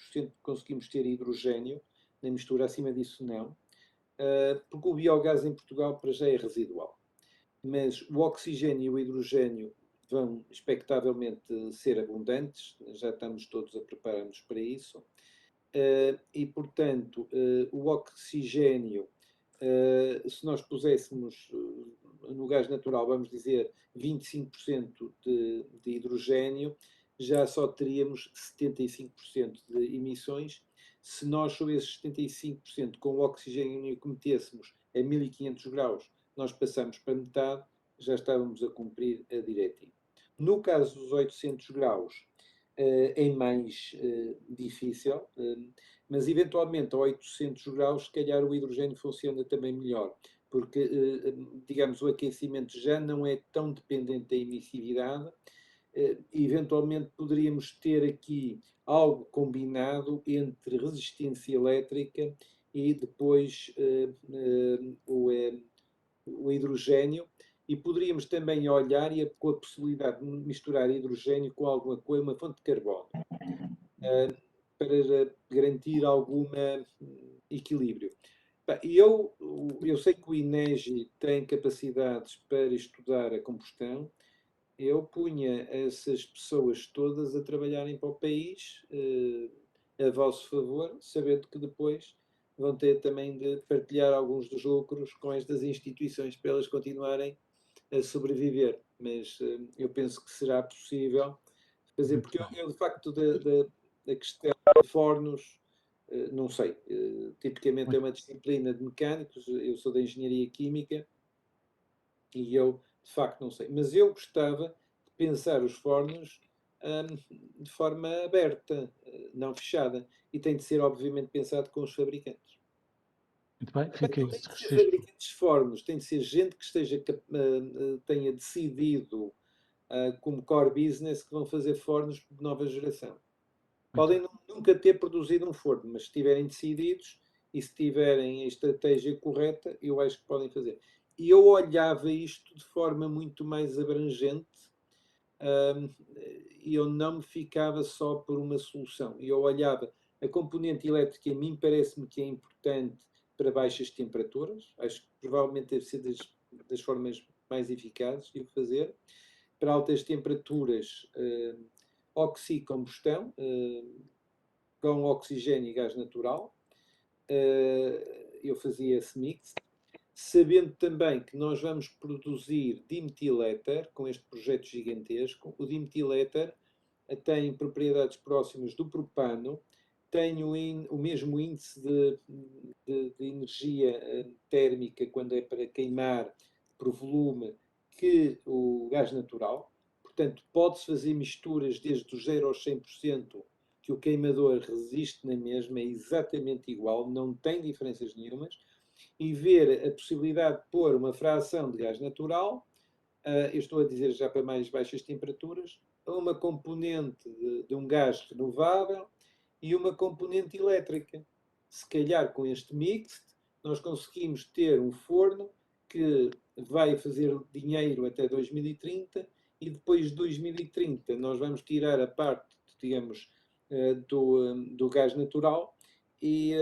conseguimos ter hidrogênio, na mistura, acima disso não, porque o biogás em Portugal para já é residual. Mas o oxigênio e o hidrogênio vão expectavelmente ser abundantes, já estamos todos a preparar-nos para isso, e portanto o oxigênio, se nós puséssemos no gás natural, vamos dizer 25% de hidrogênio, já só teríamos 75% de emissões. Se nós sobre esses 75% com o oxigênio que metêssemos a 1500 graus, nós passamos para metade, já estávamos a cumprir a diretiva. No caso dos 800 graus, é mais difícil, mas eventualmente a 800 graus, se calhar o hidrogênio funciona também melhor, porque, digamos, o aquecimento já não é tão dependente da emissividade. Eventualmente poderíamos ter aqui algo combinado entre resistência elétrica e depois o hidrogênio, e poderíamos também olhar com a possibilidade de misturar hidrogênio com alguma coisa, uma fonte de carbono, para garantir algum equilíbrio. Eu sei que o INEGI tem capacidades para estudar a combustão. Eu punha essas pessoas todas a trabalharem para o país a vosso favor, sabendo que depois vão ter também de partilhar alguns dos lucros com estas instituições para elas continuarem a sobreviver. Mas eu penso que será possível fazer, porque eu de facto da questão de fornos, não sei. Tipicamente é uma disciplina de mecânicos, eu sou da engenharia química e eu de facto não sei. Mas eu gostava de pensar os fornos de forma aberta, não fechada. E tem de ser, obviamente, pensado com os fabricantes.
muito bem,
Mas
fica
não tem
esse
de ser
registro.
fabricantes de fornos, tem de ser gente que tenha decidido como core business que vão fazer fornos de nova geração. Podem nunca ter produzido um forno, mas se estiverem decididos e se tiverem a estratégia correta, eu acho que podem fazer. E eu olhava isto de forma muito mais abrangente, e eu não me ficava só por uma solução. Eu olhava a componente elétrica, a mim parece-me que é importante para baixas temperaturas, acho que provavelmente deve ser das formas mais eficazes de o fazer. Para altas temperaturas, oxicombustão, com oxigênio e gás natural. Eu fazia esse mix, sabendo também que nós vamos produzir dimetiléter com este projeto gigantesco. O dimetiléter têm propriedades próximas do propano, têm o mesmo índice de energia térmica quando é para queimar por volume que o gás natural. Portanto, pode-se fazer misturas desde o 0 aos 100%, que o queimador resiste na mesma, é exatamente igual, não tem diferenças nenhumas, e ver a possibilidade de pôr uma fração de gás natural, eu estou a dizer já para mais baixas temperaturas, uma componente de um gás renovável e uma componente elétrica. Se calhar com este mix, nós conseguimos ter um forno que vai fazer dinheiro até 2030 e depois de 2030 nós vamos tirar a parte, digamos, do gás natural e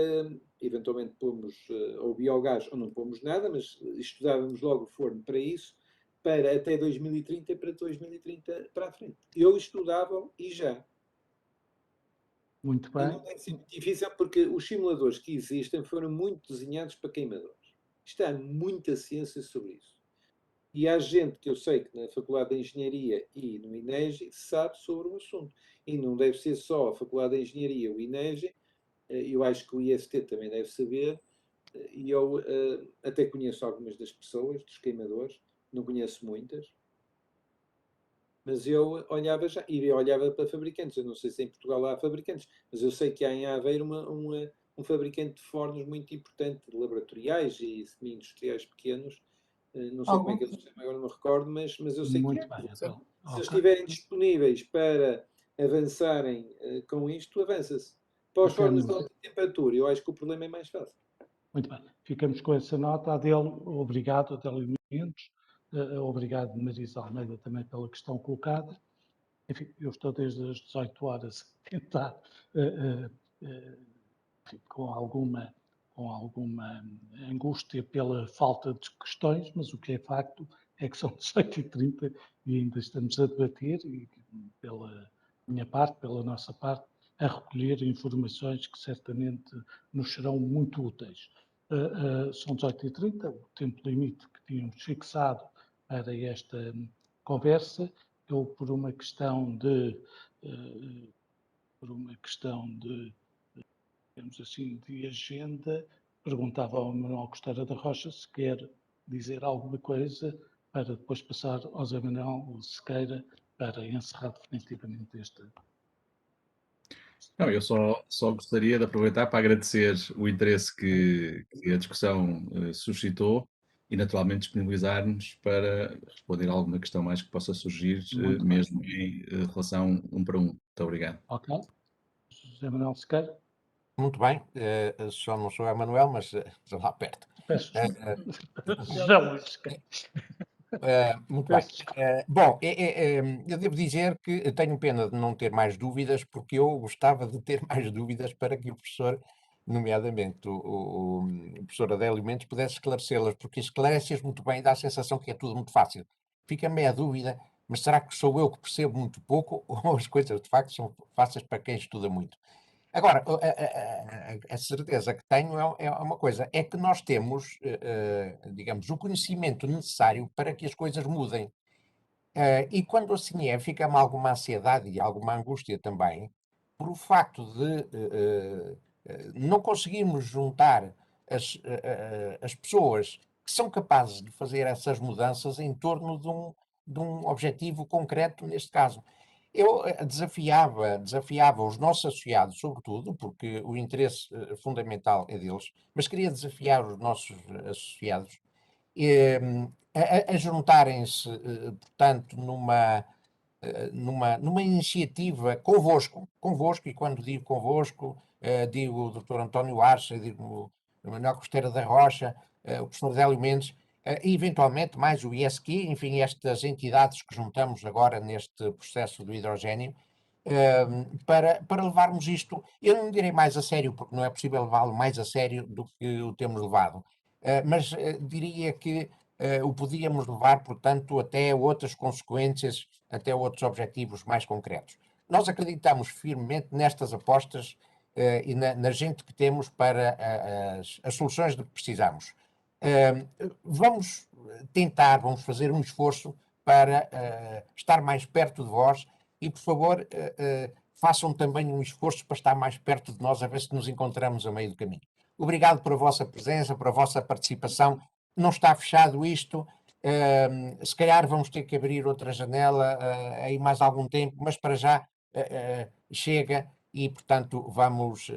eventualmente pomos ou biogás ou não pomos nada, mas estudávamos logo o forno para isso, para até 2030 e para 2030 para a frente. Eu estudava e já.
Muito
E
bem.
não é sempre difícil porque os simuladores que existem foram muito desenhados para queimadores. Está muita ciência sobre isso. E há gente que eu sei que na Faculdade de Engenharia e no INEGI sabe sobre o assunto. E não deve ser só a Faculdade de Engenharia ou o INEGI, eu acho que o IST também deve saber, e eu até conheço algumas das pessoas, dos queimadores, não conheço muitas, mas eu olhava já, e eu olhava para fabricantes. Eu não sei se em Portugal há fabricantes, mas eu sei que há em Aveiro um fabricante de fornos muito importante, de laboratoriais e semi-industriais pequenos. Não sei como é que eles se chamam, agora não me recordo, mas eu sei que
Muito
é.
bem. Então,
Se eles
ok.
estiverem disponíveis para avançarem com isto, avança-se. Para os fornos de alta temperatura, eu acho que o problema é mais fácil.
Muito bem. Ficamos com essa nota. Adele, obrigado, Adele Mendes. Obrigado, Marisa Almeida, também pela questão colocada. Enfim, eu estou desde as 18 horas a tentar, enfim, com alguma angústia pela falta de questões, mas o que é facto é que são 18h30 e ainda estamos a debater, e pela minha parte, pela nossa parte, a recolher informações que certamente nos serão muito úteis. São 18h30, o tempo limite que tínhamos fixado para esta conversa. Eu, por uma questão de digamos assim, de agenda, perguntava ao Manuel Costeira da Rocha se quer dizer alguma coisa para depois passar ao Zé Manuel Sequeira para encerrar definitivamente este.
Não, eu só gostaria de aproveitar para agradecer o interesse que a discussão suscitou e naturalmente disponibilizar-nos para responder a alguma questão mais que possa surgir, mesmo em relação um para um. Muito obrigado.
Ok. José Manuel Sequeira.
Muito bem, só não sou Emanuel, mas estou lá perto.
Peço desculpa. José Luís Sequeira.
Muito bem. Bom, eu devo dizer que tenho pena de não ter mais dúvidas, porque eu gostava de ter mais dúvidas para que o professor, nomeadamente o professor Adélio Mendes, pudesse esclarecê-las, porque esclarece-as muito bem e dá a sensação que é tudo muito fácil. Fica-me a dúvida, mas será que sou eu que percebo muito pouco ou as coisas de facto são fáceis para quem estuda muito? Agora, a certeza que tenho é uma coisa, é que nós temos, digamos, o conhecimento necessário para que as coisas mudem. E quando assim é, fica-me alguma ansiedade e alguma angústia também, por o facto de não conseguirmos juntar as pessoas que são capazes de fazer essas mudanças em torno de um objetivo concreto, neste caso. Eu desafiava os nossos associados, sobretudo, porque o interesse fundamental é deles, mas queria desafiar os nossos associados a juntarem-se, portanto, numa iniciativa convosco, e quando digo convosco, digo o Dr. António Arça, digo o Manuel Costeira da Rocha, o professor Adélio Mendes, e eventualmente mais o ISQ, enfim, estas entidades que juntamos agora neste processo do hidrogénio, para levarmos isto, eu não direi mais a sério, porque não é possível levá-lo mais a sério do que o temos levado, mas diria que o podíamos levar, portanto, até outras consequências, até outros objetivos mais concretos. Nós acreditamos firmemente nestas apostas e na gente que temos para as soluções de que precisamos. Vamos tentar, vamos fazer um esforço para estar mais perto de vós e, por favor, façam também um esforço para estar mais perto de nós, a ver se nos encontramos a meio do caminho. Obrigado pela vossa presença, pela vossa participação. Não está fechado isto. Se calhar vamos ter que abrir outra janela aí mais algum tempo, mas para já chega e, portanto, vamos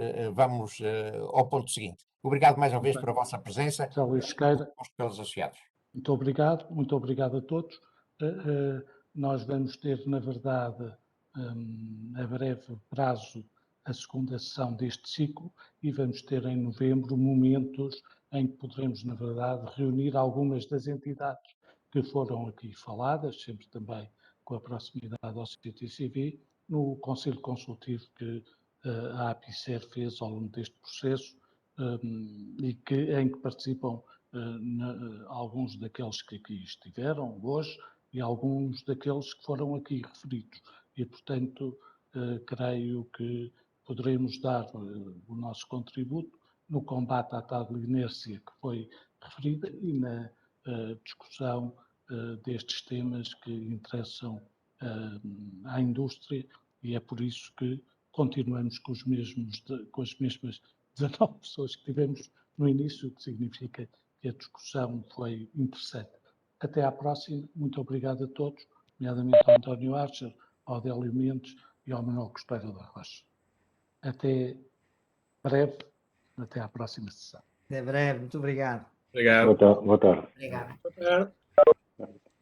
ao ponto seguinte. Obrigado mais uma vez pela vossa presença.
Sr. Luís Sequeira,
Pelos associados.
muito obrigado a todos. Nós vamos ter, na verdade, a breve prazo, a segunda sessão deste ciclo e vamos ter em novembro momentos em que poderemos, na verdade, reunir algumas das entidades que foram aqui faladas, sempre também com a proximidade ao CTCV, no Conselho Consultivo que a APICER fez ao longo deste processo e em que participam alguns daqueles que aqui estiveram hoje e alguns daqueles que foram aqui referidos. E, portanto, creio que poderemos dar o nosso contributo no combate à tal inércia que foi referida e na discussão destes temas que interessam à indústria, e é por isso que continuamos com as mesmas 19 pessoas que tivemos no início, o que significa que a discussão foi interessante. Até à próxima, muito obrigado a todos, nomeadamente ao António Archer, ao Adélio Mendes e ao Manuel Costeiro da Rocha. Até breve, até à próxima sessão.
Até breve, muito obrigado.
Obrigado.
Boa tarde.
Obrigada.
Boa tarde.